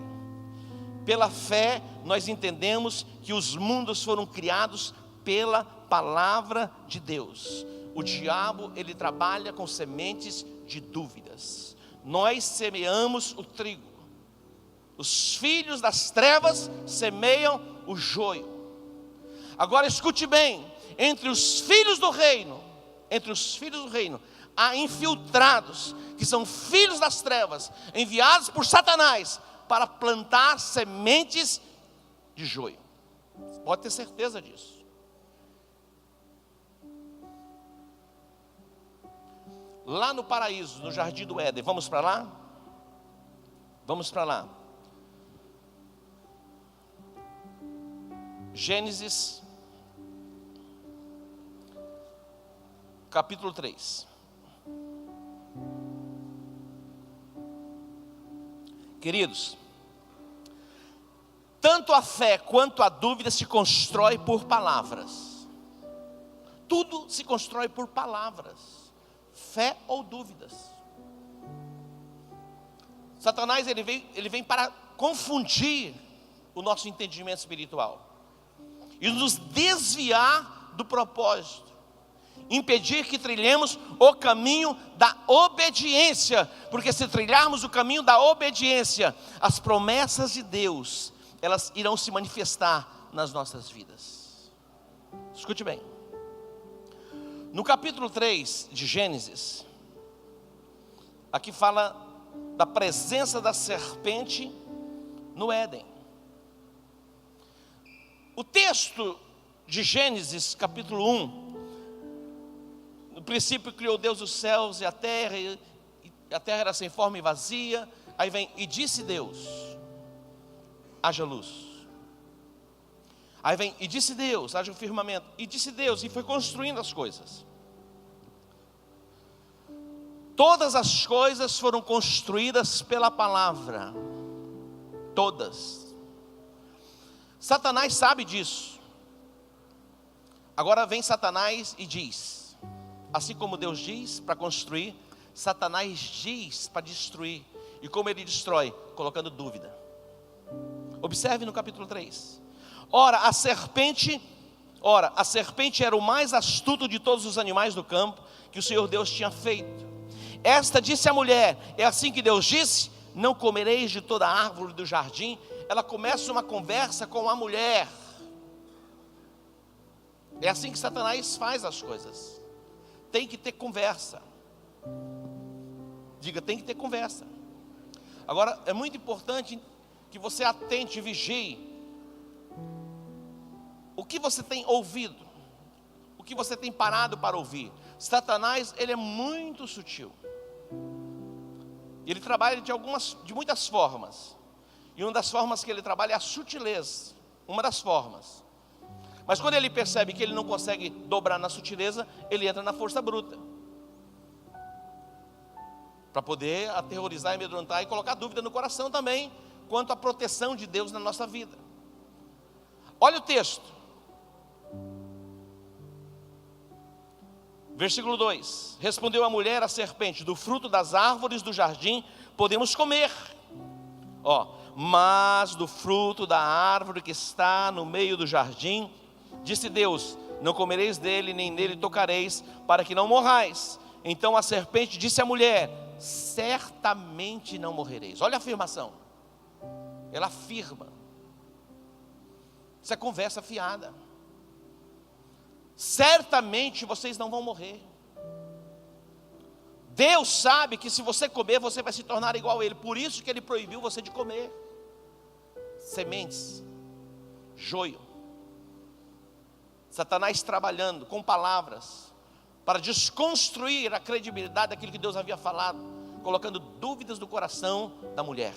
Pela fé, nós entendemos que os mundos foram criados pela palavra de Deus. O diabo, ele trabalha com sementes de dúvidas. Nós semeamos o trigo. Os filhos das trevas semeiam o joio. Agora escute bem, entre os filhos do reino, há infiltrados, que são filhos das trevas, enviados por Satanás, para plantar sementes de joio. Pode ter certeza disso. Lá no paraíso, no jardim do Éden, vamos para lá? Vamos para lá. Gênesis, capítulo 3. Queridos, tanto a fé quanto a dúvida se constrói por palavras. Tudo se constrói por palavras. Fé ou dúvidas. Satanás ele vem para confundir o nosso entendimento espiritual e nos desviar do propósito, impedir que trilhemos o caminho da obediência, porque se trilharmos o caminho da obediência, as promessas de Deus, elas irão se manifestar nas nossas vidas. Escute bem, no capítulo 3 de Gênesis, aqui fala da presença da serpente no Éden. O texto de Gênesis, capítulo 1, no princípio criou Deus os céus e a terra era sem forma e vazia. Aí vem, e disse Deus, haja luz. Aí vem, e disse Deus, haja o firmamento. E disse Deus, e foi construindo as coisas. Todas as coisas foram construídas pela palavra. Todas. Satanás sabe disso. Agora vem Satanás e diz, assim como Deus diz para construir, Satanás diz para destruir. E como ele destrói? Colocando dúvida. Observe no capítulo 3. Ora, a serpente era o mais astuto de todos os animais do campo que o Senhor Deus tinha feito. Esta disse à mulher, é assim que Deus disse, não comereis de toda a árvore do jardim. Ela começa uma conversa com a mulher. É assim que Satanás faz as coisas. Tem que ter conversa. Diga, tem que ter conversa. Agora, é muito importante que você atente e vigie. O que você tem ouvido? O que você tem parado para ouvir? Satanás, ele é muito sutil. Ele trabalha de muitas formas. E uma das formas que ele trabalha é a sutileza. Uma das formas. Mas quando ele percebe que ele não consegue dobrar na sutileza, ele entra na força bruta. Para poder aterrorizar, amedrontar e colocar dúvida no coração também, quanto à proteção de Deus na nossa vida. Olha o texto. Versículo 2. Respondeu a mulher à serpente, do fruto das árvores do jardim podemos comer. Mas do fruto da árvore que está no meio do jardim, disse Deus, não comereis dele, nem nele tocareis, para que não morrais. Então a serpente disse à mulher, certamente não morrereis. Olha a afirmação. Ela afirma. Isso é conversa fiada. Certamente vocês não vão morrer. Deus sabe que se você comer, você vai se tornar igual a Ele. Por isso que Ele proibiu você de comer sementes, joio. Satanás trabalhando com palavras para desconstruir a credibilidade daquilo que Deus havia falado, colocando dúvidas no coração da mulher.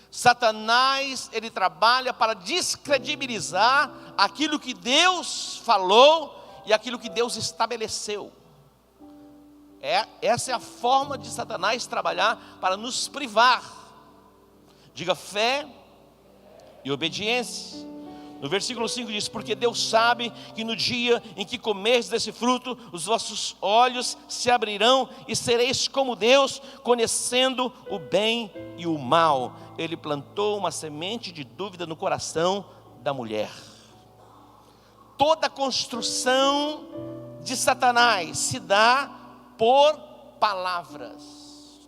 Satanás, ele trabalha para descredibilizar aquilo que Deus falou e aquilo que Deus estabeleceu. Essa é a forma de Satanás trabalhar para nos privar. Diga fé e obediência. No versículo 5 diz: porque Deus sabe que no dia em que comerdes desse fruto, os vossos olhos se abrirão e sereis como Deus, conhecendo o bem e o mal. Ele plantou uma semente de dúvida no coração da mulher. Toda construção de Satanás se dá por palavras.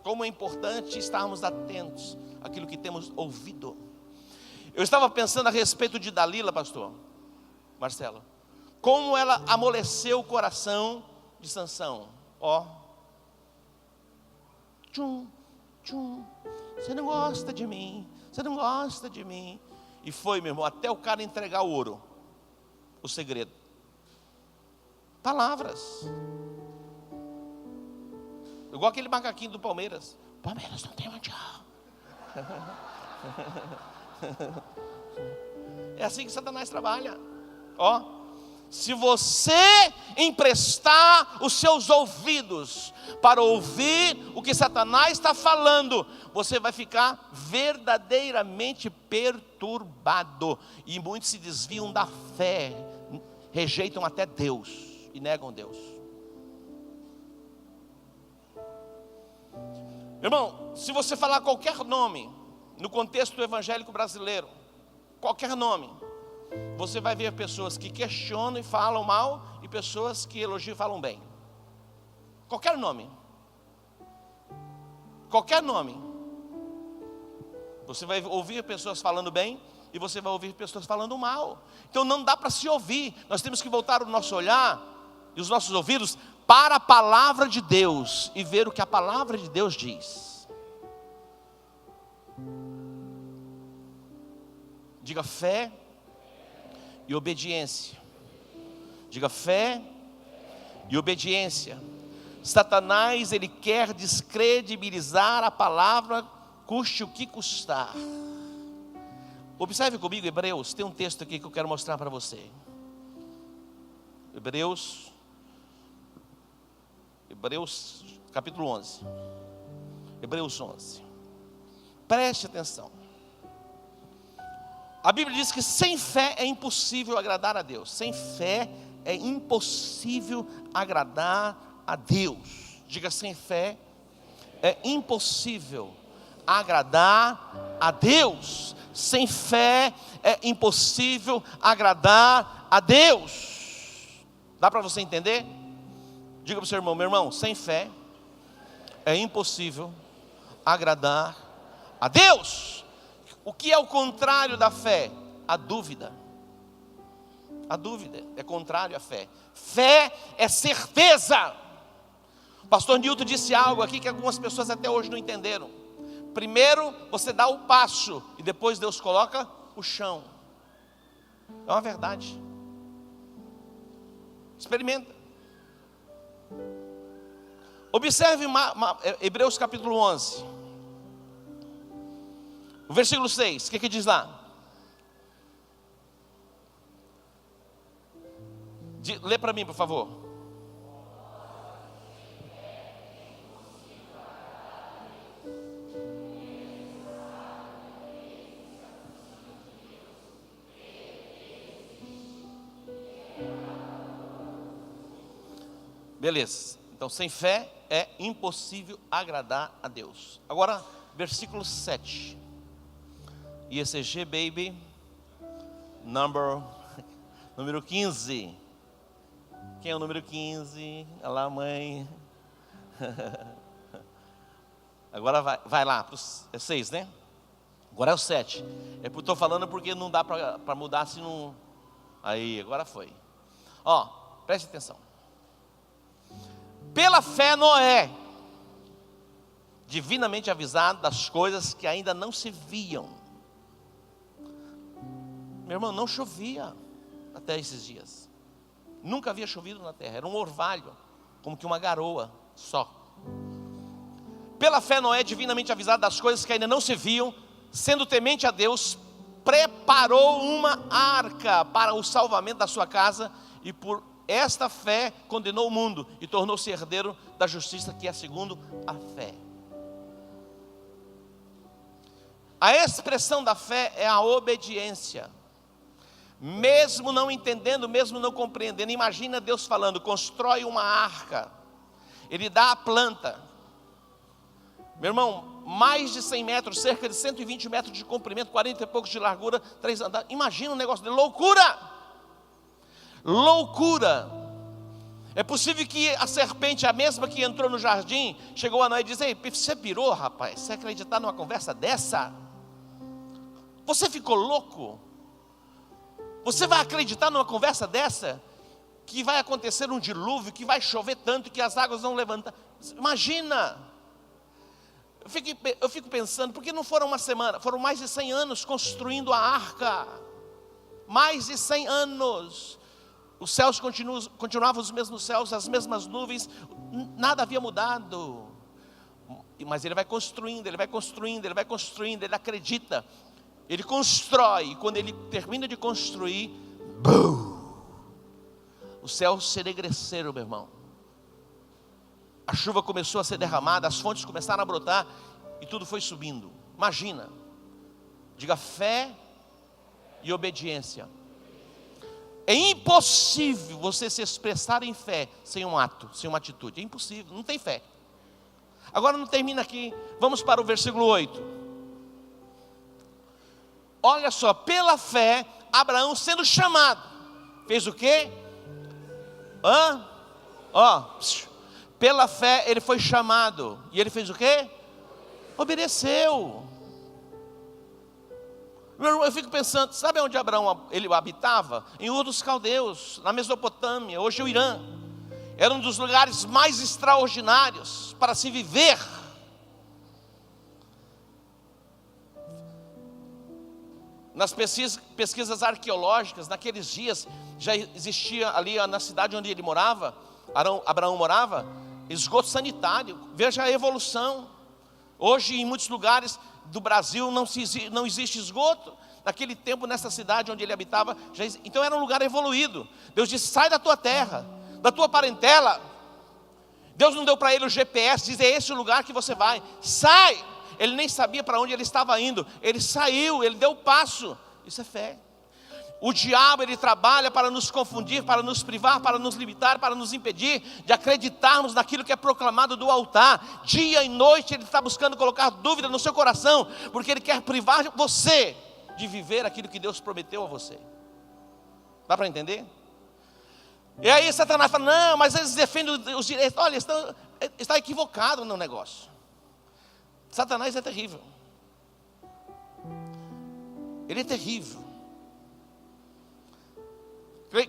Como é importante estarmos atentos àquilo que temos ouvido. Eu estava pensando a respeito de Dalila, pastor Marcelo, como ela amoleceu o coração de Sansão. Ó, tchum, tchum, você não gosta de mim, você não gosta de mim. E foi, meu irmão, até o cara entregar o ouro, o segredo. Palavras. Igual aquele macaquinho do Palmeiras. Palmeiras não tem mundial. É assim que Satanás trabalha. Ó, se você emprestar os seus ouvidos para ouvir o que Satanás está falando, você vai ficar verdadeiramente perturbado. E muitos se desviam da fé, rejeitam até Deus e negam Deus. Irmão, se você falar qualquer nome no contexto evangélico brasileiro, qualquer nome, você vai ver pessoas que questionam e falam mal, e pessoas que elogiam e falam bem. Qualquer nome. Qualquer nome. Você vai ouvir pessoas falando bem, e você vai ouvir pessoas falando mal. Então não dá para se ouvir. Nós temos que voltar o nosso olhar e os nossos ouvidos para a palavra de Deus e ver o que a palavra de Deus diz. Diga fé e obediência. Diga fé e obediência. Satanás, ele quer descredibilizar a palavra, custe o que custar. Observe comigo Hebreus, tem um texto aqui que eu quero mostrar para você. Hebreus capítulo 11. Hebreus 11. Preste atenção. A Bíblia diz que sem fé é impossível agradar a Deus. Sem fé é impossível agradar a Deus. Diga, sem fé é impossível agradar a Deus. Sem fé é impossível agradar a Deus. Dá para você entender? Diga para o seu irmão: meu irmão, sem fé é impossível agradar a Deus. O que é o contrário da fé? A dúvida. A dúvida é contrário à fé. Fé é certeza. O pastor Nilton disse algo aqui que algumas pessoas até hoje não entenderam. Primeiro você dá o passo e depois Deus coloca o chão. É uma verdade. Experimenta. Observe Hebreus capítulo 11. O versículo 6, o que diz lá? Lê para mim, por favor. Beleza, então sem fé é impossível agradar a Deus. Agora, versículo 7. IECG, baby, número 15. Quem é o número 15? Olha lá, mãe. Agora vai lá, é 6, né? Agora é o 7. É porque estou falando porque não dá para mudar se não... Aí, agora foi. Ó, preste atenção. Pela fé Noé, divinamente avisado das coisas que ainda não se viam. Meu irmão, não chovia até esses dias. Nunca havia chovido na terra. Era um orvalho, como que uma garoa só. Pela fé Noé, divinamente avisado das coisas que ainda não se viam, sendo temente a Deus, preparou uma arca para o salvamento da sua casa, e por Esta fé condenou o mundo e tornou-se herdeiro da justiça, que é segundo a fé. A expressão da fé é a obediência. Mesmo não entendendo, mesmo não compreendendo. Imagina Deus falando: constrói uma arca. Ele dá a planta. Meu irmão, mais de 100 metros, cerca de 120 metros de comprimento, 40 e poucos de largura, 3 andares. Imagina um negócio de loucura. Loucura. É possível que a serpente, a mesma que entrou no jardim, chegou a Noé e disse: ei, você pirou, rapaz? Você acreditar numa conversa dessa? Você ficou louco? Você vai acreditar numa conversa dessa? Que vai acontecer um dilúvio, que vai chover tanto que as águas vão levantar. Imagina. Eu fico pensando, porque não foram uma semana, foram mais de 100 anos construindo a arca. Mais de 100 anos. Os céus continuavam os mesmos céus, as mesmas nuvens, nada havia mudado. Mas ele vai construindo, ele vai construindo, ele vai construindo, ele acredita. Ele constrói, e quando ele termina de construir, BUM! Os céus se enegreceram, meu irmão. A chuva começou a ser derramada, as fontes começaram a brotar, e tudo foi subindo. Imagina, diga fé e obediência. É impossível você se expressar em fé sem um ato, sem uma atitude. É impossível, não tem fé. Agora não termina aqui, vamos para o versículo 8. Olha só, pela fé, Abraão sendo chamado, fez o quê? Pela fé ele foi chamado, e ele fez o quê? Obedeceu. Meu irmão, eu fico pensando, sabe onde Abraão ele habitava? Em Ur dos Caldeus, na Mesopotâmia, hoje o Irã. Era um dos lugares mais extraordinários para se viver. Nas pesquisas arqueológicas, naqueles dias, já existia ali na cidade onde ele morava, Abraão morava, esgoto sanitário. Veja a evolução. Hoje em muitos lugares do Brasil não existe esgoto. Naquele tempo, nessa cidade onde ele habitava, então era um lugar evoluído. Deus disse: sai da tua terra, da tua parentela. Deus não deu para ele o GPS, diz: é esse o lugar que você vai, sai. Ele nem sabia para onde ele estava indo, ele saiu, ele deu o passo. Isso é fé. O diabo, ele trabalha para nos confundir, para nos privar, para nos limitar, para nos impedir de acreditarmos naquilo que é proclamado do altar. Dia e noite ele está buscando colocar dúvida no seu coração, porque ele quer privar você de viver aquilo que Deus prometeu a você. Dá para entender? E aí Satanás fala: não, mas eles defendem os direitos. Olha, está equivocado no negócio. Satanás é terrível. Ele é terrível.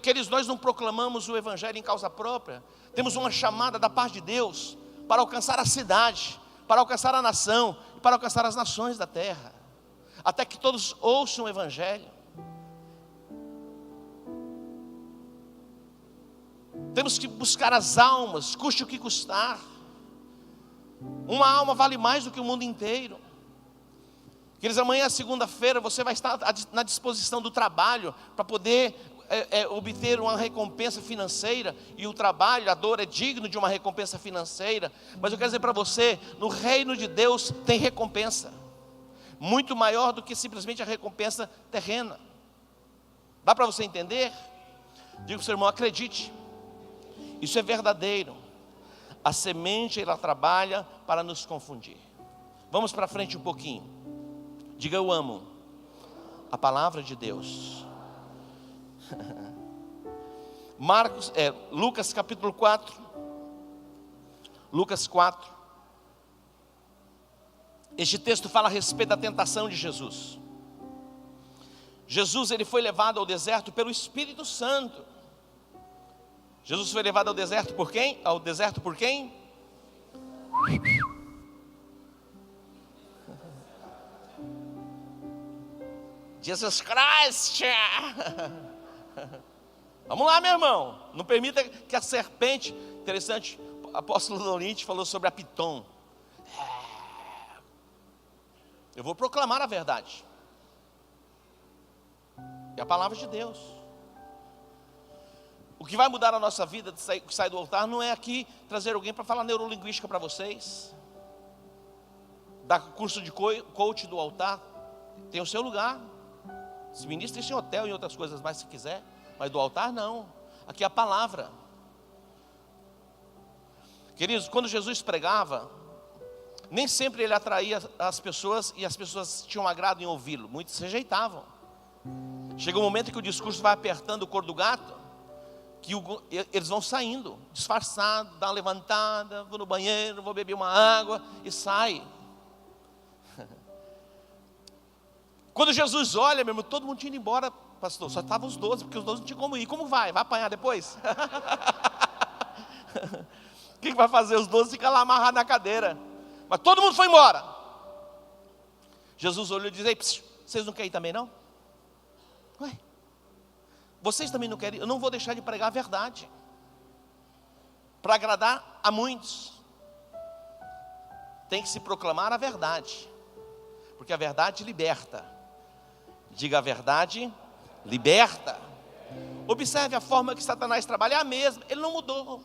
Queridos, nós não proclamamos o Evangelho em causa própria. Temos uma chamada da parte de Deus para alcançar a cidade, para alcançar a nação, para alcançar as nações da terra, até que todos ouçam o Evangelho. Temos que buscar as almas, custe o que custar. Uma alma vale mais do que o mundo inteiro. Queridos, amanhã, segunda-feira, você vai estar na disposição do trabalho para poder obter uma recompensa financeira. E o trabalhador é digno de uma recompensa financeira. Mas eu quero dizer para você, no reino de Deus tem recompensa muito maior do que simplesmente a recompensa terrena. Dá para você entender? Digo para o seu irmão: acredite, isso é verdadeiro. A semente, ela trabalha para nos confundir. Vamos para frente um pouquinho. Diga: eu amo a palavra de Deus. Lucas capítulo 4. Lucas 4. Este texto fala a respeito da tentação de Jesus. Jesus, ele foi levado ao deserto pelo Espírito Santo. Jesus foi levado ao deserto por quem? Ao deserto por quem? Jesus Christ. Vamos lá, meu irmão. Não permita que a serpente... Interessante, o apóstolo Dorinte falou sobre a Piton. Eu vou proclamar a verdade. É a palavra de Deus. O que vai mudar a nossa vida que sai do altar não é aqui trazer alguém para falar neurolinguística para vocês, dar curso de coach do altar. Tem o seu lugar. Se ministra em hotel e outras coisas mais se quiser, mas do altar não. Aqui é a palavra. Queridos, quando Jesus pregava, nem sempre ele atraía as pessoas e as pessoas tinham agrado em ouvi-lo. Muitos rejeitavam. Chega um momento que o discurso vai apertando o couro do gato, que eles vão saindo, disfarçados, dá uma levantada, vou no banheiro, vou beber uma água e sai. Quando Jesus olha, meu irmão, todo mundo tinha ido embora, pastor, só estavam os 12, porque os 12 não tinham como ir. Como vai? Vai apanhar depois? O que vai fazer? Os 12 ficam lá amarrados na cadeira. Mas todo mundo foi embora. Jesus olhou e disse: ei, vocês não querem ir também não? Ué, vocês também não querem? Eu não vou deixar de pregar a verdade, para agradar a muitos. Tem que se proclamar a verdade, porque a verdade liberta. Diga: a verdade liberta. Observe a forma que Satanás trabalha, é a mesma, ele não mudou.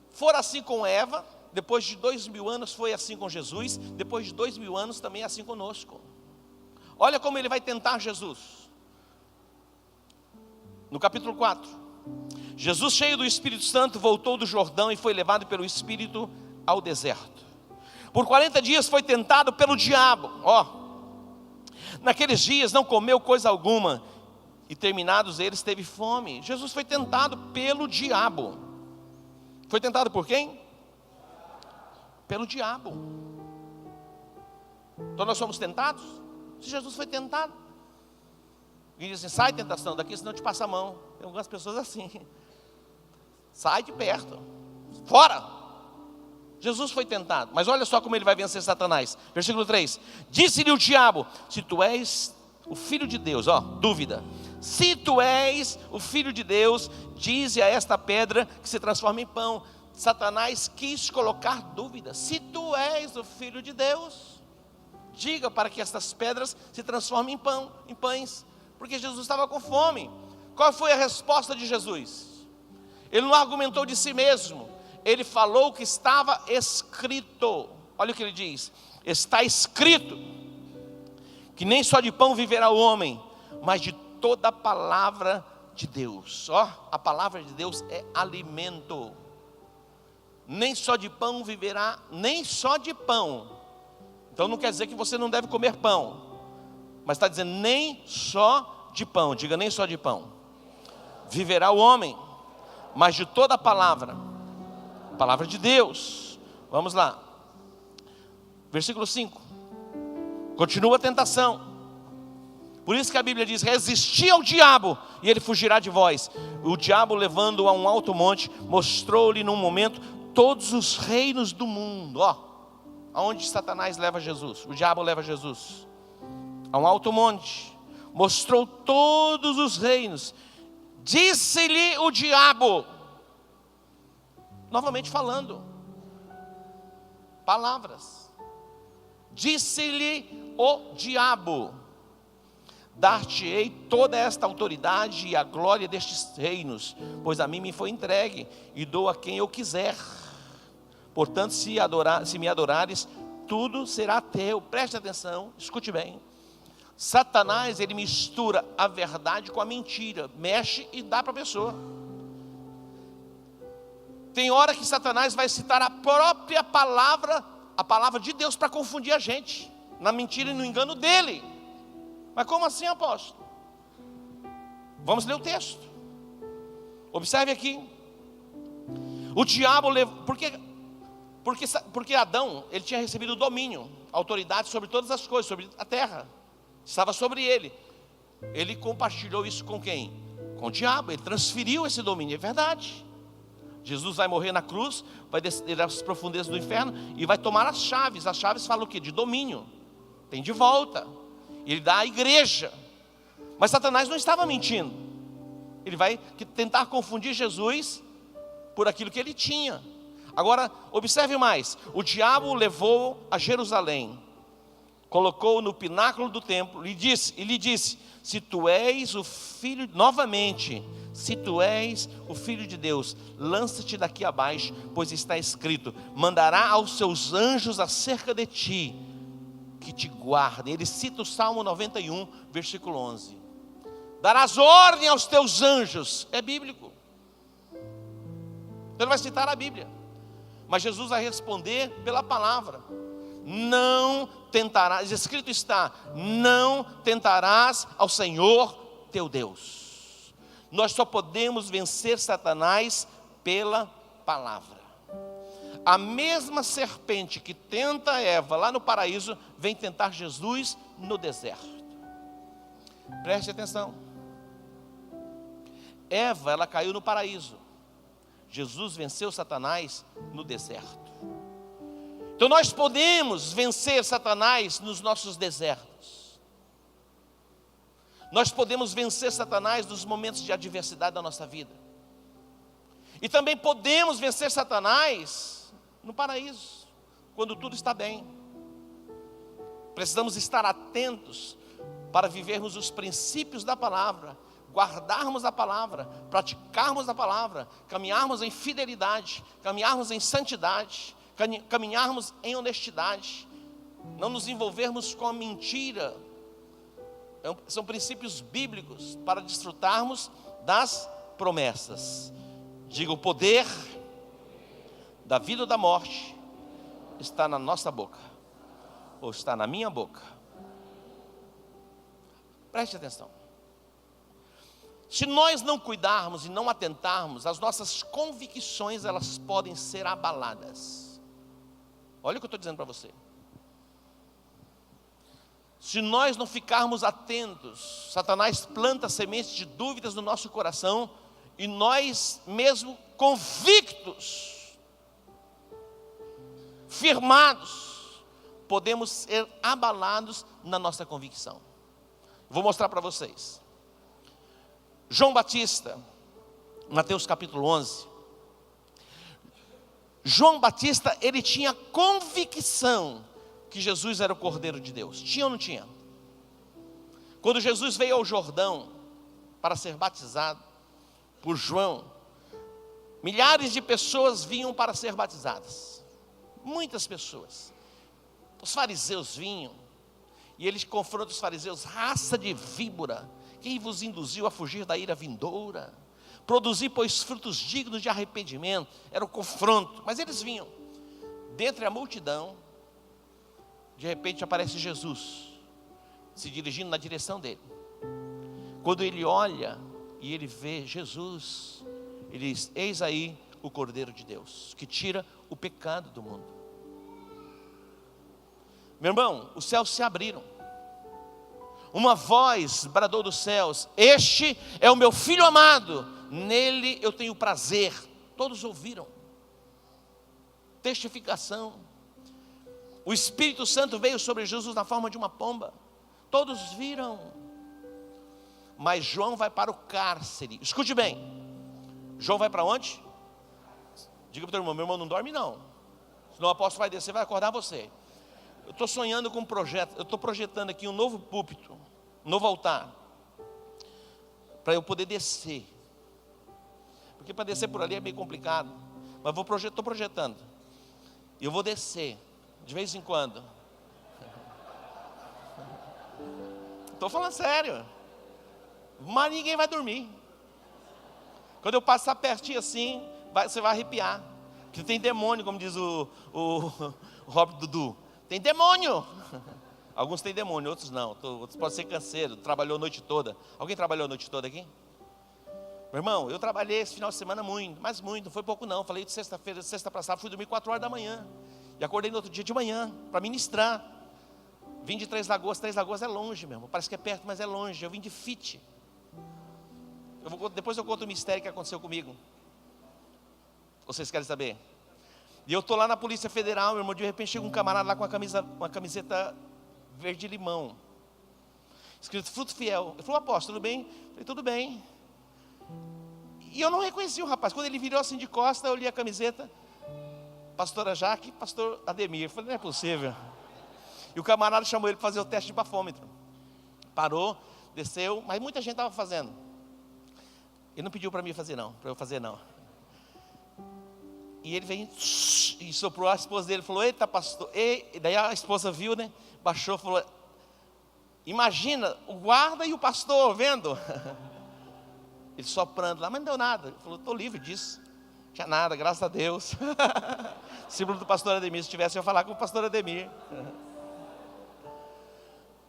For assim com Eva, depois de 2000 anos foi assim com Jesus, depois de 2000 anos também é assim conosco. Olha como ele vai tentar Jesus. No capítulo 4, Jesus, cheio do Espírito Santo, voltou do Jordão e foi levado pelo Espírito ao deserto. Por 40 dias foi tentado pelo diabo. Naqueles dias não comeu coisa alguma, e terminados eles teve fome. Jesus foi tentado pelo diabo. Foi tentado por quem? Pelo diabo. Então nós somos tentados? Se Jesus foi tentado, e diz assim: sai, tentação daqui, senão te passa a mão. Tem algumas pessoas assim: sai de perto, fora. Jesus foi tentado, mas olha só como ele vai vencer Satanás. Versículo 3: disse-lhe o diabo: se tu és o filho de Deus, dúvida, se tu és o filho de Deus, dize a esta pedra que se transforma em pão. Satanás quis colocar dúvida: se tu és o filho de Deus, diga para que estas pedras se transformem em pães, porque Jesus estava com fome. Qual foi a resposta de Jesus? Ele não argumentou de si mesmo, ele falou o que estava escrito. Olha o que ele diz: está escrito que nem só de pão viverá o homem, mas de toda a palavra de Deus. A palavra de Deus é alimento. Nem só de pão viverá, nem só de pão. Então não quer dizer que você não deve comer pão, mas está dizendo nem só de pão. Diga: nem só de pão viverá o homem, mas de toda a palavra de Deus. Vamos lá, versículo 5. Continua a tentação. Por isso que a Bíblia diz: resisti ao diabo e ele fugirá de vós. O diabo, levando-o a um alto monte, mostrou-lhe num momento todos os reinos do mundo. Aonde Satanás leva Jesus? O diabo leva Jesus a um alto monte, mostrou todos os reinos. Disse-lhe o diabo, novamente falando palavras, disse-lhe o diabo: dar-te-ei toda esta autoridade e a glória destes reinos, pois a mim me foi entregue, e dou a quem eu quiser. Portanto, se me adorares, tudo será teu. Preste atenção, escute bem. Satanás, ele mistura a verdade com a mentira, mexe e dá para a pessoa. Tem hora que Satanás vai citar a própria palavra, a palavra de Deus, para confundir a gente, na mentira e no engano dele. Mas como assim, apóstolo? Vamos ler o texto. Observe aqui. O diabo levou, porque Adão, ele tinha recebido domínio, autoridade sobre todas as coisas, sobre a terra, estava sobre ele. Ele compartilhou isso com quem? Com o diabo. Ele transferiu esse domínio, é verdade. Jesus vai morrer na cruz, vai descer às profundezas do inferno e vai tomar as chaves. As chaves falam o quê? De domínio. Tem de volta. Ele dá à igreja. Mas Satanás não estava mentindo. Ele vai tentar confundir Jesus por aquilo que ele tinha. Agora, observe mais. O diabo o levou a Jerusalém, colocou-o no pináculo do templo e lhe disse: se tu és o filho, novamente, Se tu és o Filho de Deus, lança-te daqui abaixo, pois está escrito: mandará aos seus anjos acerca de ti, que te guardem. Ele cita o Salmo 91, versículo 11. Darás ordem aos teus anjos. É bíblico. Ele vai citar a Bíblia. Mas Jesus vai responder pela palavra. Não tentarás, escrito está: não tentarás ao Senhor teu Deus. Nós só podemos vencer Satanás pela palavra. A mesma serpente que tenta Eva lá no paraíso, vem tentar Jesus no deserto. Preste atenção. Eva, ela caiu no paraíso. Jesus venceu Satanás no deserto. Então nós podemos vencer Satanás nos nossos desertos. Nós podemos vencer Satanás nos momentos de adversidade da nossa vida. E também podemos vencer Satanás no paraíso, quando tudo está bem. Precisamos estar atentos para vivermos os princípios da palavra, guardarmos a palavra, praticarmos a palavra, caminharmos em fidelidade, caminharmos em santidade, caminharmos em honestidade, não nos envolvermos com a mentira. São princípios bíblicos para desfrutarmos das promessas. Diga: o poder da vida ou da morte está na nossa boca, ou está na minha boca. Preste atenção. Se nós não cuidarmos e não atentarmos, as nossas convicções, elas podem ser abaladas. Olha o que eu estou dizendo para você. Se nós não ficarmos atentos, Satanás planta sementes de dúvidas no nosso coração, e nós mesmo convictos, firmados, podemos ser abalados na nossa convicção. Vou mostrar para vocês. João Batista, Mateus capítulo 11. João Batista, ele tinha convicção que Jesus era o Cordeiro de Deus. Tinha ou não tinha? Quando Jesus veio ao Jordão para ser batizado por João, milhares de pessoas vinham para ser batizadas. Muitas pessoas. Os fariseus vinham, e eles confrontam os fariseus: raça de víbora, quem vos induziu a fugir da ira vindoura? Produzir, pois, frutos dignos de arrependimento. Era o confronto, mas eles vinham. Dentre a multidão, de repente aparece Jesus, se dirigindo na direção dele. Quando ele olha e ele vê Jesus, ele diz: eis aí o Cordeiro de Deus, que tira o pecado do mundo. Meu irmão, os céus se abriram. Uma voz bradou dos céus: este é o meu Filho amado, nele eu tenho prazer. Todos ouviram. Testificação. O Espírito Santo veio sobre Jesus na forma de uma pomba. Todos viram. Mas João vai para o cárcere. Escute bem. João vai para onde? Diga para o teu irmão: meu irmão não dorme não, senão o apóstolo vai descer, vai acordar você. Eu estou sonhando com um projeto. Eu estou projetando aqui um novo púlpito, um novo altar, para eu poder descer. Porque para descer por ali é meio complicado. Mas estou projetando. E eu vou descer de vez em quando. Estou falando sério. Mas ninguém vai dormir. Quando eu passar pertinho assim, você vai arrepiar. Porque tem demônio, como diz o Robert Dudu. Tem demônio. Alguns têm demônio, outros não. Outros podem ser canseiro, trabalhou a noite toda. Alguém trabalhou a noite toda aqui? Meu irmão, eu trabalhei esse final de semana muito, mas muito, não foi pouco não. Falei de sexta-feira, sexta para sábado, fui dormir 4 horas da manhã. E acordei no outro dia de manhã, para ministrar. Vim de Três Lagoas é longe mesmo. Parece que é perto, mas é longe. Eu vim de Fit. Depois eu conto o mistério que aconteceu comigo. Vocês querem saber? E eu estou lá na Polícia Federal, meu irmão, de repente chega um camarada lá com uma camiseta verde limão, escrito Fruto Fiel. Ele falou: apóstolo, tudo bem? Eu falei: tudo bem. E eu não reconheci o rapaz. Quando ele virou assim de costa, eu li a camiseta: pastora Jaque, pastor Ademir. Eu falei: não é possível. E o camarada chamou ele para fazer o teste de bafômetro. Parou, desceu, mas muita gente estava fazendo. Ele não pediu para mim fazer não, para eu fazer não. E ele vem e soprou a esposa dele, falou: eita pastor, e daí a esposa viu, né? Baixou, falou: imagina, o guarda e o pastor vendo. Ele soprando lá, mas não deu nada. Ele falou: estou livre disso. Não tinha nada, graças a Deus. Símbolo do pastor Ademir, se tivesse eu falar com o pastor Ademir.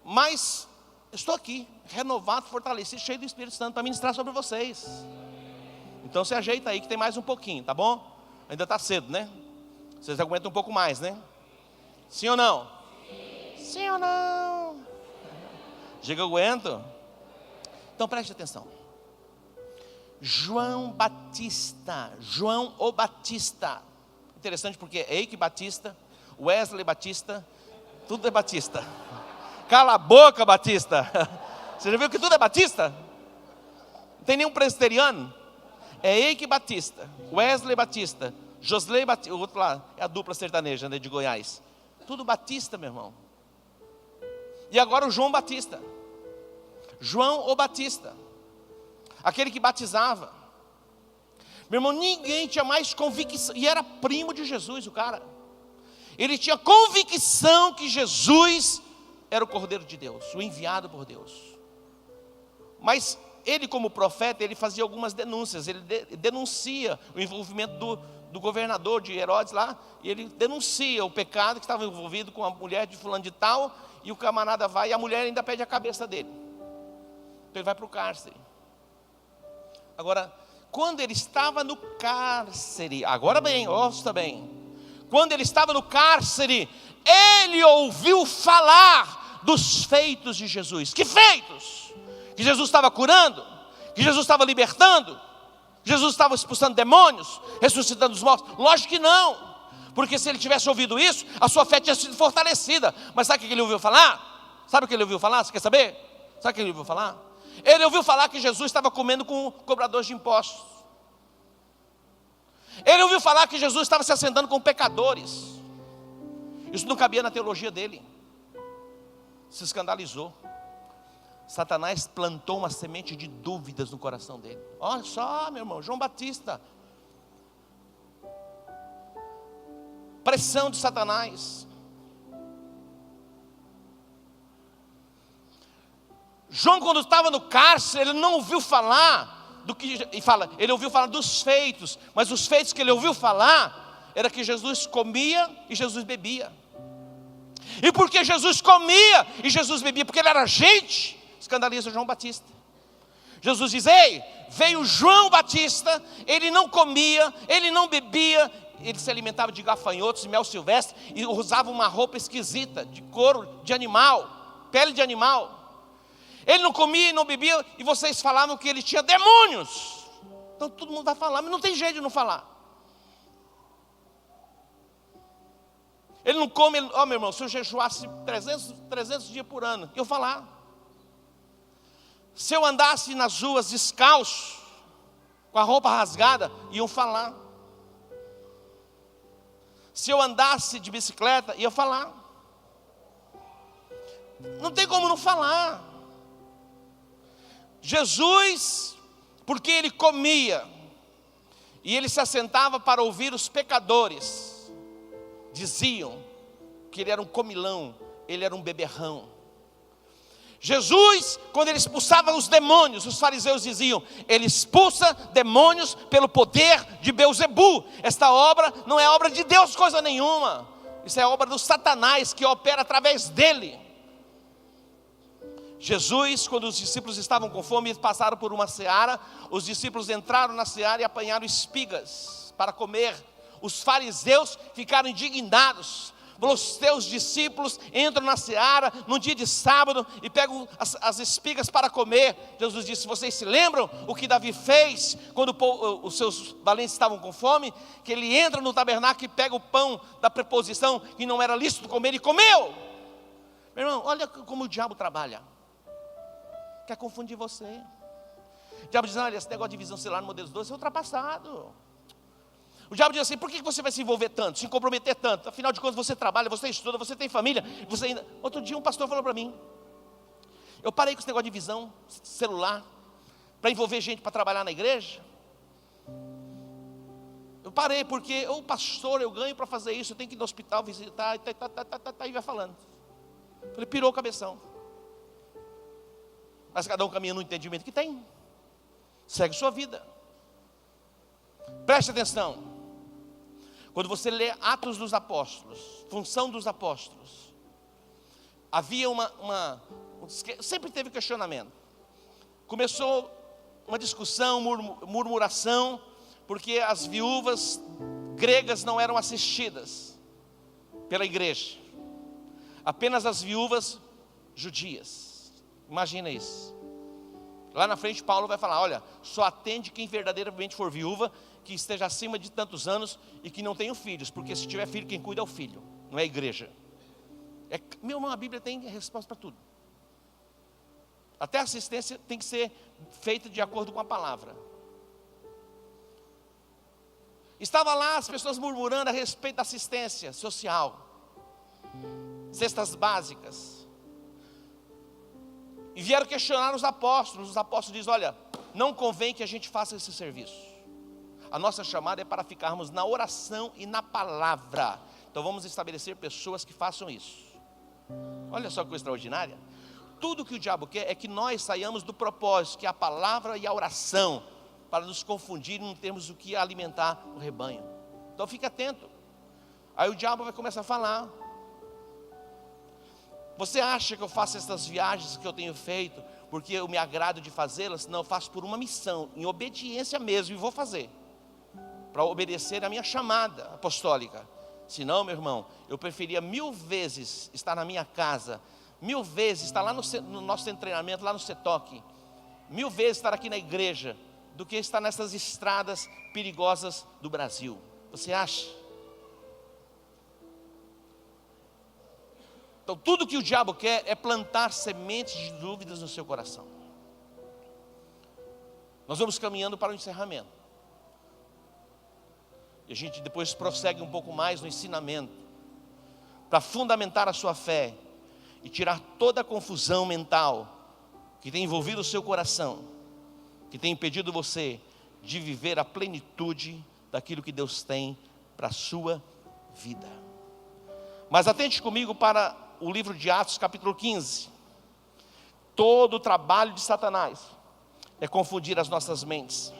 Mas estou aqui, renovado, fortalecido, cheio do Espírito Santo para ministrar sobre vocês. Então se ajeita aí que tem mais um pouquinho, tá bom? Ainda está cedo, né? Vocês aguentam um pouco mais, né? Sim ou não? Sim ou não? Diga, eu aguento. Então preste atenção. João Batista, João o Batista. Interessante porque é Eike Batista, Wesley Batista, tudo é Batista. Cala a boca, Batista. Você já viu que tudo é Batista? Não tem nenhum presbiteriano. É Eike Batista, Wesley Batista, Josley Batista, o outro lá é a dupla sertaneja, né, de Goiás. Tudo Batista, meu irmão. E agora o João Batista. João o Batista. Aquele que batizava. Meu irmão, ninguém tinha mais convicção. E era primo de Jesus, o cara. Ele tinha convicção que Jesus era o Cordeiro de Deus, o enviado por Deus. Mas ele, como profeta, ele fazia algumas denúncias. Ele denuncia o envolvimento do governador de Herodes lá. E ele denuncia o pecado que estava envolvido com a mulher de fulano de tal. E o camarada vai e a mulher ainda pede a cabeça dele. Então ele vai para o cárcere. Agora, quando ele estava no cárcere, agora bem, ouça bem. Quando ele estava no cárcere, ele ouviu falar dos feitos de Jesus. Que feitos? Que Jesus estava curando, que Jesus estava libertando, que Jesus estava expulsando demônios, ressuscitando os mortos. Lógico que não, porque se ele tivesse ouvido isso, a sua fé tinha sido fortalecida. Mas sabe o que ele ouviu falar? Sabe o que ele ouviu falar? Você quer saber? Sabe o que ele ouviu falar? Ele ouviu falar que Jesus estava comendo com cobradores de impostos. Ele ouviu falar que Jesus estava se assentando com pecadores. Isso não cabia na teologia dele. Se escandalizou. Satanás plantou uma semente de dúvidas no coração dele. Olha só, meu irmão, João Batista. Pressão de Satanás. João, quando estava no cárcere, ele não ouviu falar do que, ele ouviu falar dos feitos, mas os feitos que ele ouviu falar era que Jesus comia e Jesus bebia. E porque Jesus comia e Jesus bebia, porque ele era gente, escandaliza João Batista. Jesus diz: ei, veio João Batista, ele não comia, ele não bebia, ele se alimentava de gafanhotos e mel silvestre e usava uma roupa esquisita, de couro de animal, pele de animal. Ele não comia e não bebia, e vocês falavam que ele tinha demônios. Então todo mundo vai falar, mas não tem jeito de não falar. Ele não come, ó meu irmão, se eu jejuasse 300 dias por ano, eu falar. Se eu andasse nas ruas descalço, com a roupa rasgada, iam falar. Se eu andasse de bicicleta, ia falar. Não tem como não falar. Jesus, porque ele comia e ele se assentava para ouvir os pecadores, diziam que ele era um comilão, ele era um beberrão. Jesus, quando ele expulsava os demônios, os fariseus diziam: ele expulsa demônios pelo poder de Beelzebu. Esta obra não é obra de Deus coisa nenhuma, isso é obra do Satanás que opera através dele. Jesus, quando os discípulos estavam com fome, eles passaram por uma seara. Os discípulos entraram na seara e apanharam espigas para comer. Os fariseus ficaram indignados. Os teus discípulos entram na seara num dia de sábado e pegam as espigas para comer. Jesus disse: vocês se lembram o que Davi fez quando os seus valentes estavam com fome? Que ele entra no tabernáculo e pega o pão da preposição que não era lícito comer e comeu. Meu irmão, olha como o diabo trabalha. Quer confundir você. O diabo diz: olha, esse negócio de visão celular no modelo 12 é ultrapassado. O diabo diz assim: por que você vai se envolver tanto, se comprometer tanto? Afinal de contas você trabalha, você estuda, você tem família, você ainda... Outro dia um pastor falou para mim: eu parei com esse negócio de visão celular, para envolver gente para trabalhar na igreja. Eu parei porque, pastor, eu ganho para fazer isso, eu tenho que ir no hospital visitar, e vai falando. Falei, pirou o cabeção. Mas cada um caminha no entendimento que tem. Segue sua vida. Preste atenção. Quando você lê Atos dos Apóstolos, função dos apóstolos, havia sempre teve questionamento. Começou uma discussão, murmuração, porque as viúvas gregas não eram assistidas pela igreja. Apenas as viúvas judias. Imagina isso. Lá na frente Paulo vai falar, olha, só atende quem verdadeiramente for viúva, que esteja acima de tantos anos e que não tenha filhos, porque se tiver filho, quem cuida é o filho, não é a igreja. Meu irmão, a Bíblia tem resposta para tudo. Até a assistência tem que ser feita de acordo com a palavra. Estava lá as pessoas murmurando a respeito da assistência social, cestas básicas. E vieram questionar os apóstolos. Os apóstolos dizem, olha, não convém que a gente faça esse serviço. A nossa chamada é para ficarmos na oração e na palavra. Então vamos estabelecer pessoas que façam isso. Olha só que coisa extraordinária. Tudo que o diabo quer é que nós saiamos do propósito, que é a palavra e a oração, para nos confundir e não termos o que alimentar o rebanho. Então fique atento. Aí o diabo vai começar a falar. Você acha que eu faço essas viagens que eu tenho feito porque eu me agrado de fazê-las? Não, eu faço por uma missão, em obediência mesmo, e vou fazer, para obedecer a minha chamada apostólica. Senão, meu irmão, eu preferia 1000 vezes estar na minha casa, 1000 vezes estar lá no nosso treinamento, lá no CETOC, 1000 vezes estar aqui na igreja, do que estar nessas estradas perigosas do Brasil. Você acha? Então tudo que o diabo quer é plantar sementes de dúvidas no seu coração. Nós vamos caminhando para o encerramento. E a gente depois prossegue um pouco mais no ensinamento, para fundamentar a sua fé e tirar toda a confusão mental que tem envolvido o seu coração, que tem impedido você de viver a plenitude daquilo que Deus tem para a sua vida. Mas atente comigo para o livro de Atos, capítulo 15. Todo o trabalho de Satanás é confundir as nossas mentes.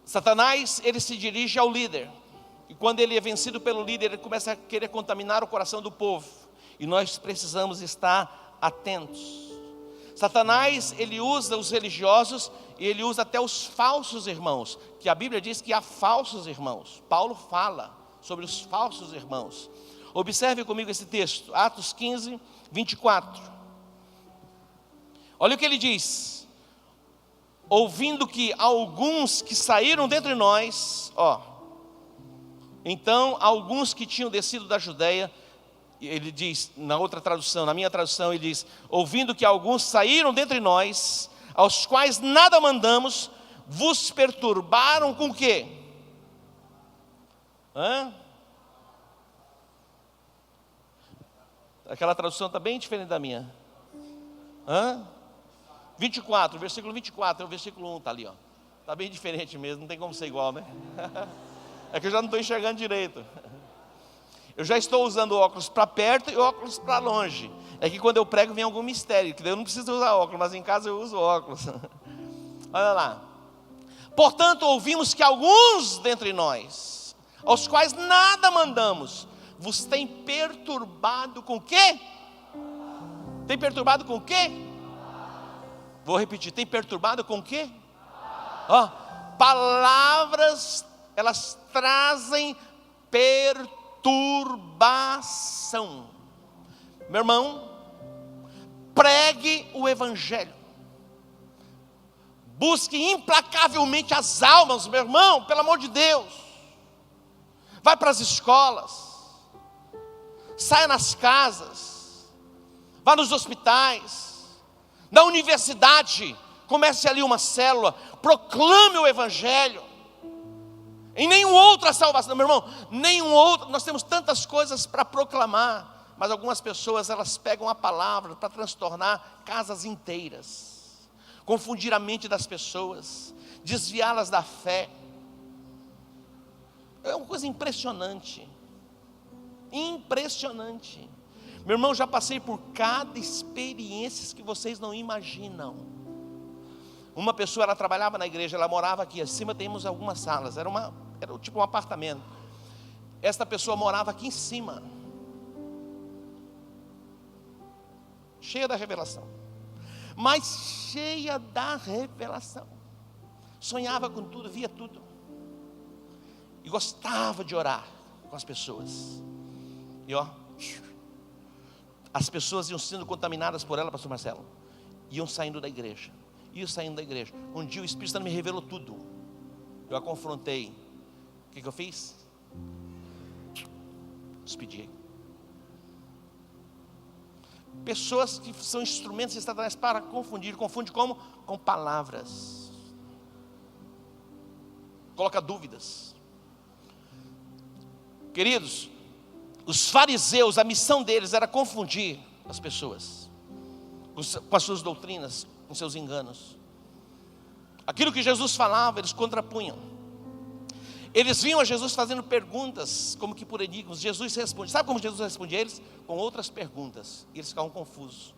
Satanás, ele se dirige ao líder, e quando ele é vencido pelo líder, ele começa a querer contaminar o coração do povo, e nós precisamos estar atentos. Satanás, ele usa os religiosos, e ele usa até os falsos irmãos, que a Bíblia diz que há falsos irmãos. Paulo fala sobre os falsos irmãos. Observe comigo esse texto, Atos 15, 24. Olha o que ele diz: ouvindo que alguns que saíram dentre nós, então alguns que tinham descido da Judeia, ele diz, na outra tradução, na minha tradução, ele diz, ouvindo que alguns saíram dentre nós, aos quais nada mandamos, vos perturbaram com o quê? Aquela tradução está bem diferente da minha. 24, versículo 24, é o versículo 1, está ali, está bem diferente mesmo, não tem como ser igual, né? É que eu já não estou enxergando direito. Eu já estou usando óculos para perto e óculos para longe. É que quando eu prego vem algum mistério, que eu não preciso usar óculos, mas em casa eu uso óculos. Olha lá. Portanto, ouvimos que alguns dentre nós, aos quais nada mandamos, vos tem perturbado com o quê? Tem perturbado com o quê? Vou repetir, tem perturbado com o quê? Palavras, elas trazem perturbação. Meu irmão, pregue o evangelho. Busque implacavelmente as almas, meu irmão, pelo amor de Deus. Vai para as escolas, saia nas casas, vá nos hospitais, na universidade, comece ali uma célula, proclame o evangelho. Em nenhum outro a salvação, meu irmão, nenhum outro, nós temos tantas coisas para proclamar, mas algumas pessoas, elas pegam a palavra para transtornar casas inteiras, confundir a mente das pessoas, desviá-las da fé. É uma coisa impressionante. Impressionante. Meu irmão, já passei por cada experiência que vocês não imaginam. Uma pessoa, ela trabalhava na igreja, ela morava aqui, acima temos algumas salas, era tipo um apartamento. Esta pessoa morava aqui em cima, cheia da revelação, mas cheia da revelação, sonhava com tudo, via tudo, e gostava de orar com as pessoas, e as pessoas iam sendo contaminadas por ela, pastor Marcelo, iam saindo da igreja. Um dia o Espírito Santo me revelou tudo, eu a confrontei. O que eu fiz? Despedi. Pessoas que são instrumentos de Satanás para confundir. Confunde como? Com palavras. Coloca dúvidas. Queridos, os fariseus, a missão deles era confundir as pessoas com as suas doutrinas, com seus enganos. Aquilo que Jesus falava, eles contrapunham. Eles vinham a Jesus fazendo perguntas, como que por enigmas. Jesus responde. Sabe como Jesus respondia a eles? Com outras perguntas. E eles ficavam confusos.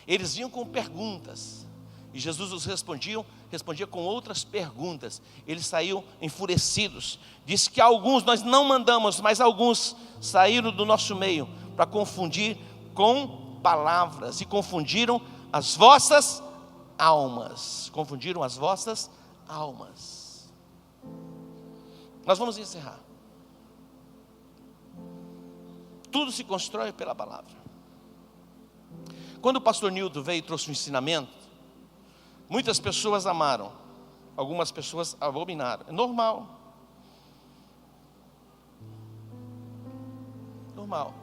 Eles vinham com perguntas, e Jesus os respondia com outras perguntas. Eles saíam enfurecidos. Diz que alguns, nós não mandamos, mas alguns saíram do nosso meio para confundir com palavras, e confundiram as vossas almas. Confundiram as vossas almas. Nós vamos encerrar. Tudo se constrói pela palavra. Quando o pastor Nildo veio e trouxe um ensinamento, muitas pessoas amaram, algumas pessoas abominaram. É normal. Normal.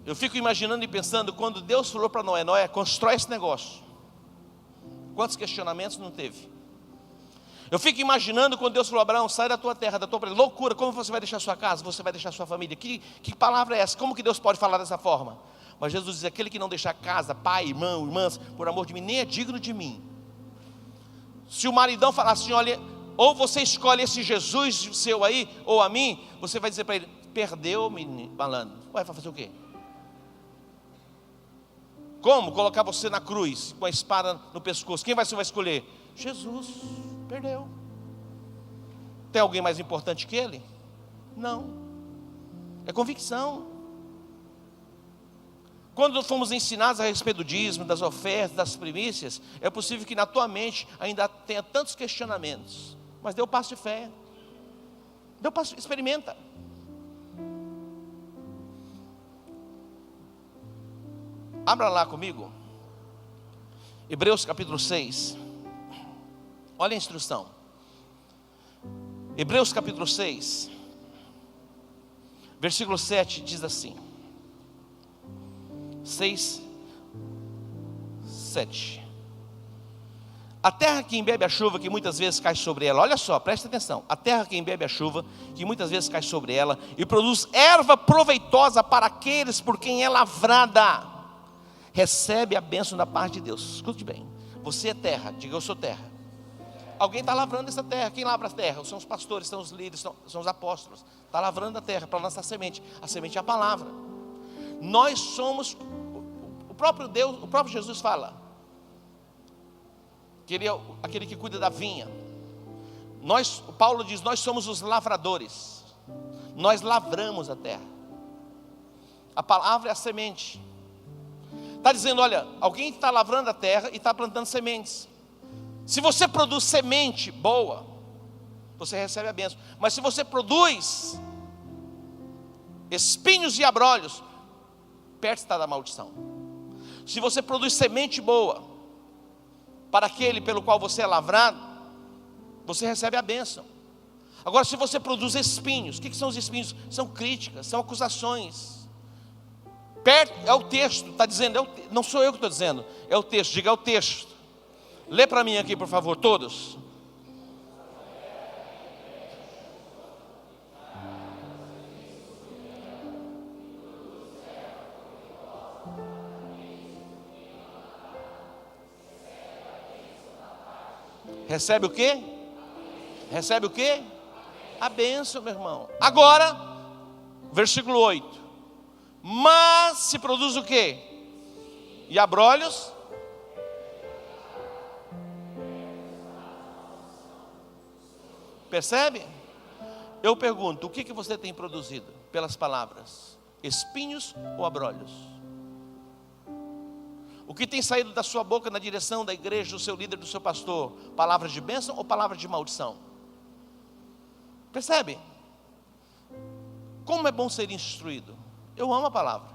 Eu fico imaginando e pensando, quando Deus falou para Noé: Noé, constrói esse negócio. Quantos questionamentos não teve? Eu fico imaginando quando Deus falou: Abraão, sai da tua terra, da tua presa. Loucura, como você vai deixar sua casa? Você vai deixar sua família? Que palavra é essa? Como que Deus pode falar dessa forma? Mas Jesus diz: aquele que não deixar casa, pai, irmão, irmãs, por amor de mim, nem é digno de mim. Se o maridão falar assim: olha, ou você escolhe esse Jesus seu aí, ou a mim, você vai dizer para ele: perdeu, menino, malandro. Vai fazer o quê? Como? Colocar você na cruz, com a espada no pescoço. Quem você vai escolher? Jesus. Perdeu. Tem alguém mais importante que ele? Não. É convicção. Quando fomos ensinados a respeito do dízimo, das ofertas, das primícias, é possível que na tua mente ainda tenha tantos questionamentos. Mas dê o passo de fé. Dê o passo, experimenta. Abra lá comigo. Hebreus capítulo 6. Olha a instrução. Hebreus capítulo 6, versículo 7 diz assim: 6, 7. A terra que embebe a chuva que muitas vezes cai sobre ela. Olha só, presta atenção. A terra que embebe a chuva que muitas vezes cai sobre ela e produz erva proveitosa para aqueles por quem é lavrada, recebe a bênção da parte de Deus. Escute bem. Você é terra, diga: eu sou terra. Alguém está lavrando essa terra. Quem lavra a terra? São os pastores, são os líderes, são os apóstolos. Está lavrando a terra para lançar semente. A semente é a palavra. Nós somos, o próprio Deus, o próprio Jesus fala que ele é aquele que cuida da vinha. Paulo diz: nós somos os lavradores. Nós lavramos a terra. A palavra é a semente. Está dizendo: olha, alguém está lavrando a terra e está plantando sementes. Se você produz semente boa, você recebe a bênção. Mas se você produz espinhos e abrolhos, perto está da maldição. Se você produz semente boa para aquele pelo qual você é lavrado, você recebe a bênção. Agora, se você produz espinhos, o que são os espinhos? São críticas, são acusações. Perto, é o texto, está dizendo, não sou eu que estou dizendo, é o texto, diga: é o texto. Lê para mim aqui, por favor, todos. Recebe o quê? Recebe o quê? A bênção, meu irmão. Agora, versículo 8. Mas se produz o quê? E abrolhos? Percebe? Eu pergunto, o que você tem produzido pelas palavras? Espinhos ou abrolhos? O que tem saído da sua boca na direção da igreja, do seu líder, do seu pastor? Palavras de bênção ou palavras de maldição? Percebe? Como é bom ser instruído. Eu amo a palavra.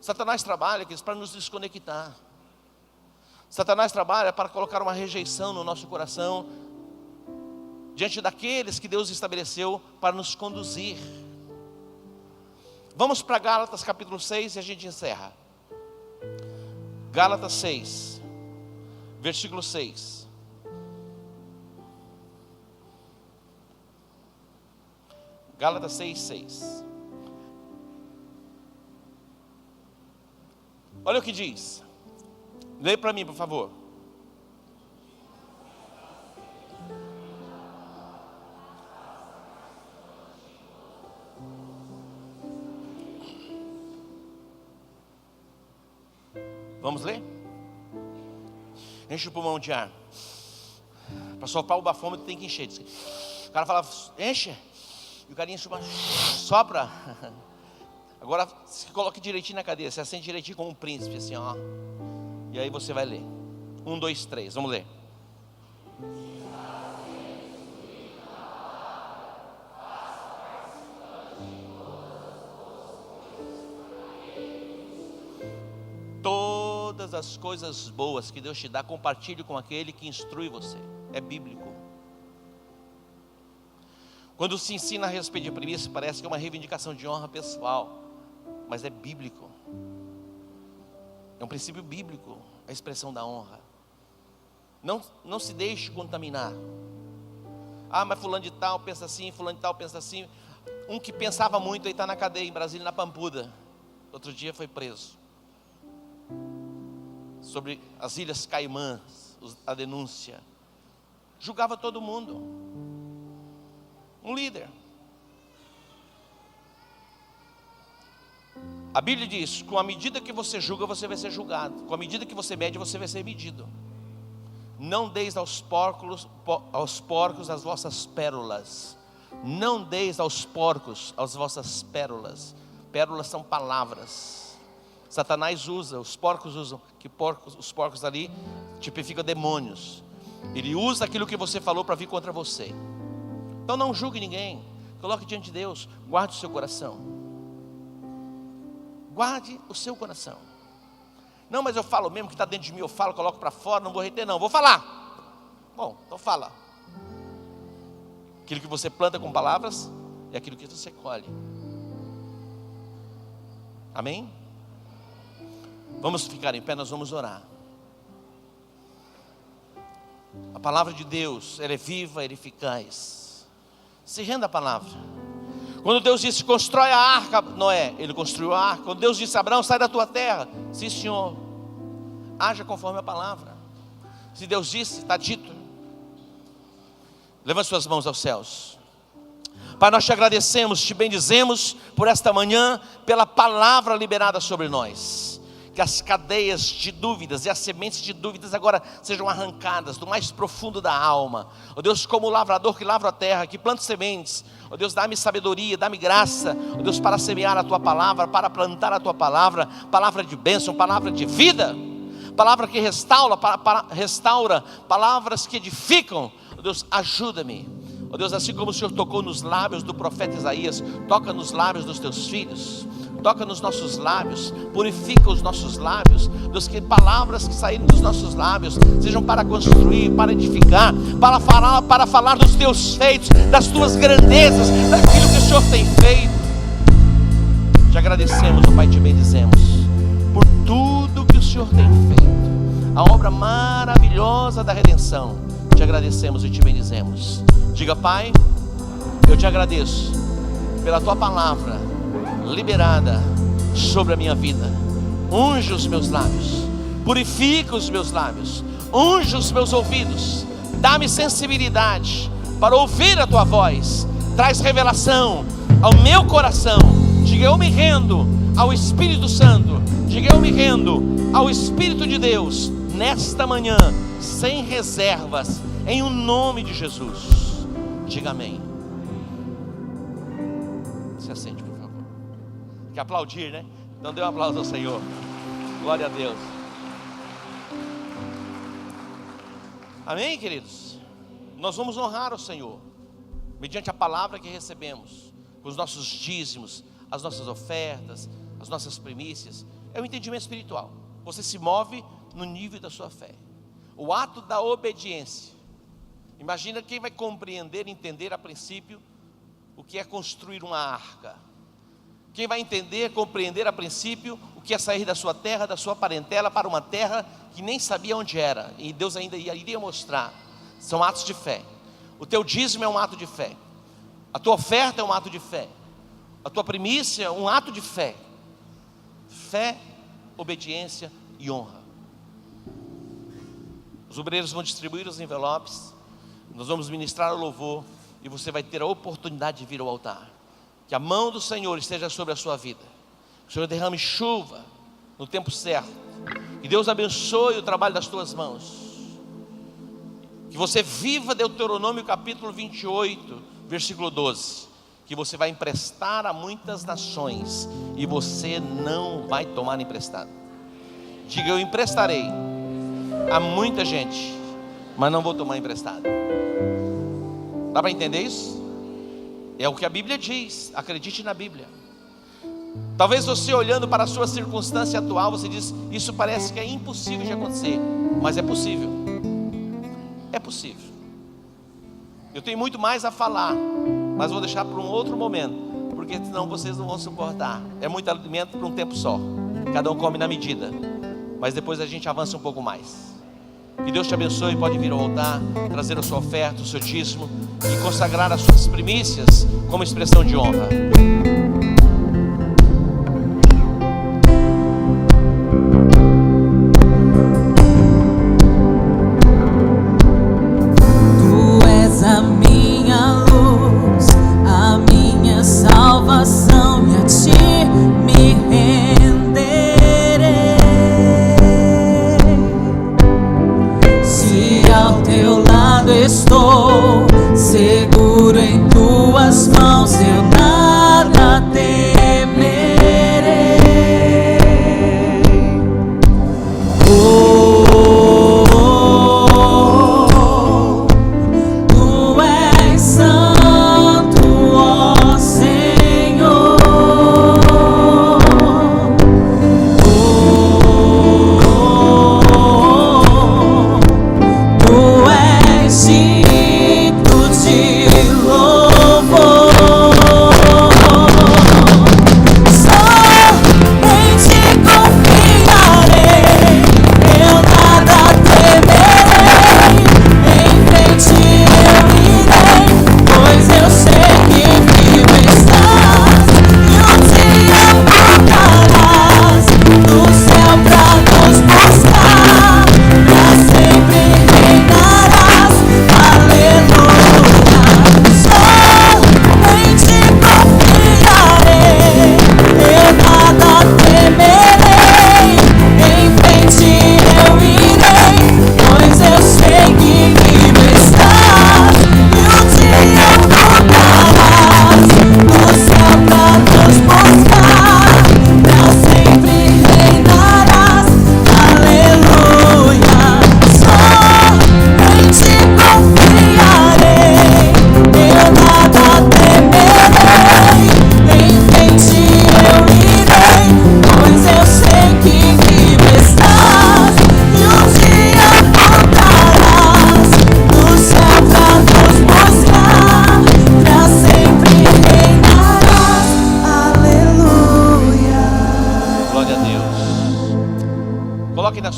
Satanás trabalha para nos desconectar. Satanás trabalha para colocar uma rejeição no nosso coração diante daqueles que Deus estabeleceu para nos conduzir. Vamos para Gálatas capítulo 6 e a gente encerra. Gálatas 6, versículo 6. Gálatas 6, 6. Olha o que diz. Lê para mim, por favor. Vamos ler? Enche o pulmão de ar. Para soprar o bafômetro tem que encher. O cara fala, enche. E o carinha sopra. Agora se coloque direitinho na cadeira. Se assente direitinho como um príncipe, assim, ó. E aí você vai ler. 1, 2, 3, vamos ler. Todas as coisas boas que Deus te dá, compartilhe com aquele que instrui você. É bíblico. Quando se ensina a respeito de primícia, parece que é uma reivindicação de honra pessoal, mas é bíblico. É um princípio bíblico, a expressão da honra. Não se deixe contaminar. Ah, mas fulano de tal pensa assim, fulano de tal pensa assim. Um que pensava muito aí está na cadeia em Brasília, na Pampuda. Outro dia foi preso. Sobre as Ilhas Caimãs, a denúncia. Julgava todo mundo. Um líder. A Bíblia diz, com a medida que você julga, você vai ser julgado. Com a medida que você mede, você vai ser medido. Não deis aos porcos as vossas pérolas. Não deis aos porcos as vossas pérolas. Pérolas são palavras. Satanás usa, os porcos usam, os porcos ali tipificam demônios. Ele usa aquilo que você falou para vir contra você. Então não julgue ninguém. Coloque diante de Deus. Guarde o seu coração. Guarde o seu coração. Não, mas eu falo mesmo que está dentro de mim. Eu falo, coloco para fora, não vou reter não. Vou falar. Bom, então fala. Aquilo que você planta com palavras é aquilo que você colhe. Amém? Vamos ficar em pé, nós vamos orar. A palavra de Deus, ela é viva, ela é eficaz. Se renda à palavra. Quando Deus disse, constrói a arca, Noé, ele construiu a arca. Quando Deus disse, Abraão, sai da tua terra. Sim, Senhor. Haja conforme a palavra. Se Deus disse, está dito. Levante suas mãos aos céus. Pai, nós te agradecemos, te bendizemos por esta manhã, pela palavra liberada sobre nós. Que as cadeias de dúvidas e as sementes de dúvidas agora sejam arrancadas do mais profundo da alma. Ó Deus, como o lavrador que lavra a terra, que planta sementes. Ó Deus, dá-me sabedoria, dá-me graça. Ó Deus, para semear a tua palavra, para plantar a tua palavra. Palavra de bênção, palavra de vida. Palavra que restaura, restaura. Palavras que edificam. Ó Deus, ajuda-me. Ó Deus, assim como o Senhor tocou nos lábios do profeta Isaías, toca nos lábios dos teus filhos. Toca nos nossos lábios, purifica os nossos lábios. Deus, que palavras que saírem dos nossos lábios sejam para construir, para edificar, para falar dos teus feitos, das tuas grandezas, daquilo que o Senhor tem feito. Te agradecemos, ó Pai, te bendizemos por tudo que o Senhor tem feito, a obra maravilhosa da redenção. Te agradecemos e te bendizemos. Diga, Pai, eu te agradeço pela tua palavra, liberada sobre a minha vida. Unge os meus lábios, purifica os meus lábios, unge os meus ouvidos, dá-me sensibilidade para ouvir a tua voz, traz revelação ao meu coração. Diga: eu me rendo ao Espírito Santo, diga: eu me rendo ao Espírito de Deus, nesta manhã, sem reservas, em o nome de Jesus. Diga amém. Se assente, por favor. Quer aplaudir, né? Então dê um aplauso ao Senhor. Glória a Deus. Amém, queridos? Nós vamos honrar o Senhor mediante a palavra que recebemos, os nossos dízimos, as nossas ofertas, as nossas primícias. É o entendimento espiritual. Você se move no nível da sua fé. O ato da obediência. Imagina quem vai compreender, entender a princípio o que é construir uma arca. Quem vai entender, compreender a princípio o que é sair da sua terra, da sua parentela, para uma terra que nem sabia onde era, e Deus ainda iria mostrar. São atos de fé. O teu dízimo é um ato de fé. A tua oferta é um ato de fé. A tua primícia é um ato de fé. Fé, obediência e honra. Os obreiros vão distribuir os envelopes. Nós vamos ministrar o louvor, e você vai ter a oportunidade de vir ao altar. Que a mão do Senhor esteja sobre a sua vida. Que o Senhor derrame chuva no tempo certo. Que Deus abençoe o trabalho das tuas mãos. Que você viva Deuteronômio capítulo 28, versículo 12. Que você vai emprestar a muitas nações e você não vai tomar emprestado. Diga: eu emprestarei a muita gente, mas não vou tomar emprestado. Dá para entender isso? É o que a Bíblia diz. Acredite na Bíblia. Talvez você, olhando para a sua circunstância atual, você diz: isso parece que é impossível de acontecer. Mas é possível. É possível. Eu tenho muito mais a falar, mas vou deixar para um outro momento, porque senão vocês não vão suportar. É muito alimento para um tempo só. Cada um come na medida. Mas depois a gente avança um pouco mais. Que Deus te abençoe. Pode vir ao altar, trazer a sua oferta, o seu dízimo, e consagrar as suas primícias como expressão de honra. Tu és a minha luz, a minha salvação, e a ti me renderei. Se ao teu lado estou, seguro em tuas mãos, eu nada temerei. Tu és santo, ó Senhor. Tu és digno de louvor.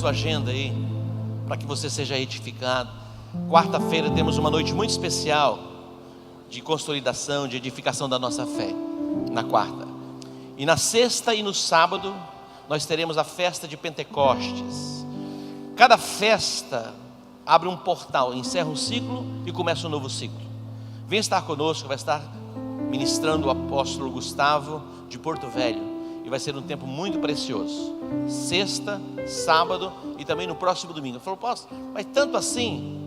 sua agenda aí, para que você seja edificado. Quarta-feira temos uma noite muito especial de consolidação, de edificação da nossa fé, na quarta. E na sexta e no sábado nós teremos a festa de Pentecostes. Cada festa abre um portal, encerra um ciclo e começa um novo ciclo. Vem estar conosco, vai estar ministrando o apóstolo Gustavo de Porto Velho, e vai ser um tempo muito precioso. Sexta, sábado e também no próximo domingo. Eu falo, apóstolo, mas tanto assim?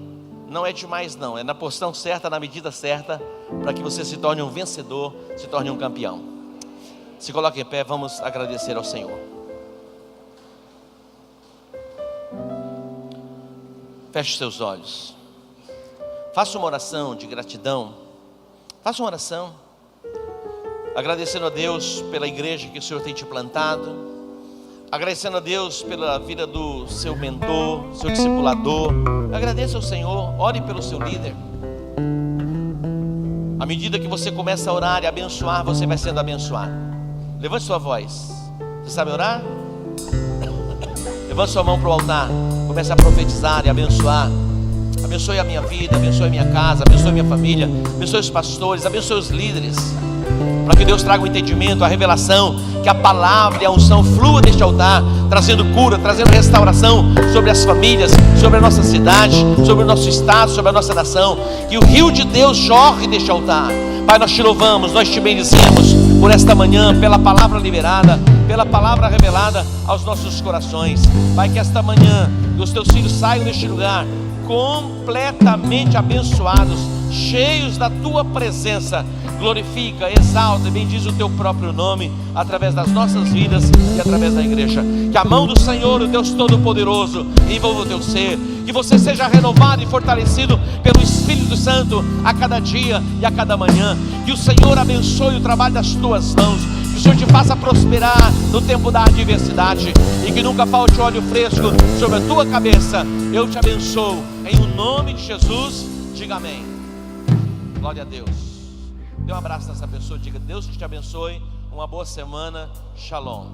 Não é demais não, é na porção certa, na medida certa, para que você se torne um vencedor, se torne um campeão. Se coloque em pé, vamos agradecer ao Senhor. Feche os seus olhos. Faça uma oração de gratidão. Faça uma oração agradecendo a Deus pela igreja que o Senhor tem te plantado, agradecendo a Deus pela vida do seu mentor, seu discipulador. Agradeça ao Senhor, ore pelo seu líder. À medida que você começa a orar e abençoar, você vai sendo abençoado. Levante sua voz. Você sabe orar? Levante sua mão para o altar. Comece a profetizar e abençoar. Abençoe a minha vida, abençoe a minha casa, abençoe a minha família, abençoe os pastores, abençoe os líderes, para que Deus traga o entendimento, a revelação, que a palavra e a unção flua deste altar, trazendo cura, trazendo restauração sobre as famílias, sobre a nossa cidade, sobre o nosso estado, sobre a nossa nação. Que o rio de Deus jorre deste altar. Pai, nós te louvamos, nós te bendizemos por esta manhã, pela palavra liberada, pela palavra revelada aos nossos corações. Pai, que esta manhã os teus filhos saiam deste lugar completamente abençoados, cheios da tua presença. Glorifica, exalta e bendiz o teu próprio nome através das nossas vidas e através da igreja. Que a mão do Senhor, o Deus Todo-Poderoso, envolva o teu ser. Que você seja renovado e fortalecido pelo Espírito Santo a cada dia e a cada manhã. Que o Senhor abençoe o trabalho das tuas mãos. Que o Senhor te faça prosperar no tempo da adversidade, e que nunca falte óleo fresco sobre a tua cabeça. Eu te abençoo em o nome de Jesus. Diga amém. Glória a Deus. Dê um abraço nessa pessoa, diga: Deus que te abençoe, uma boa semana, shalom.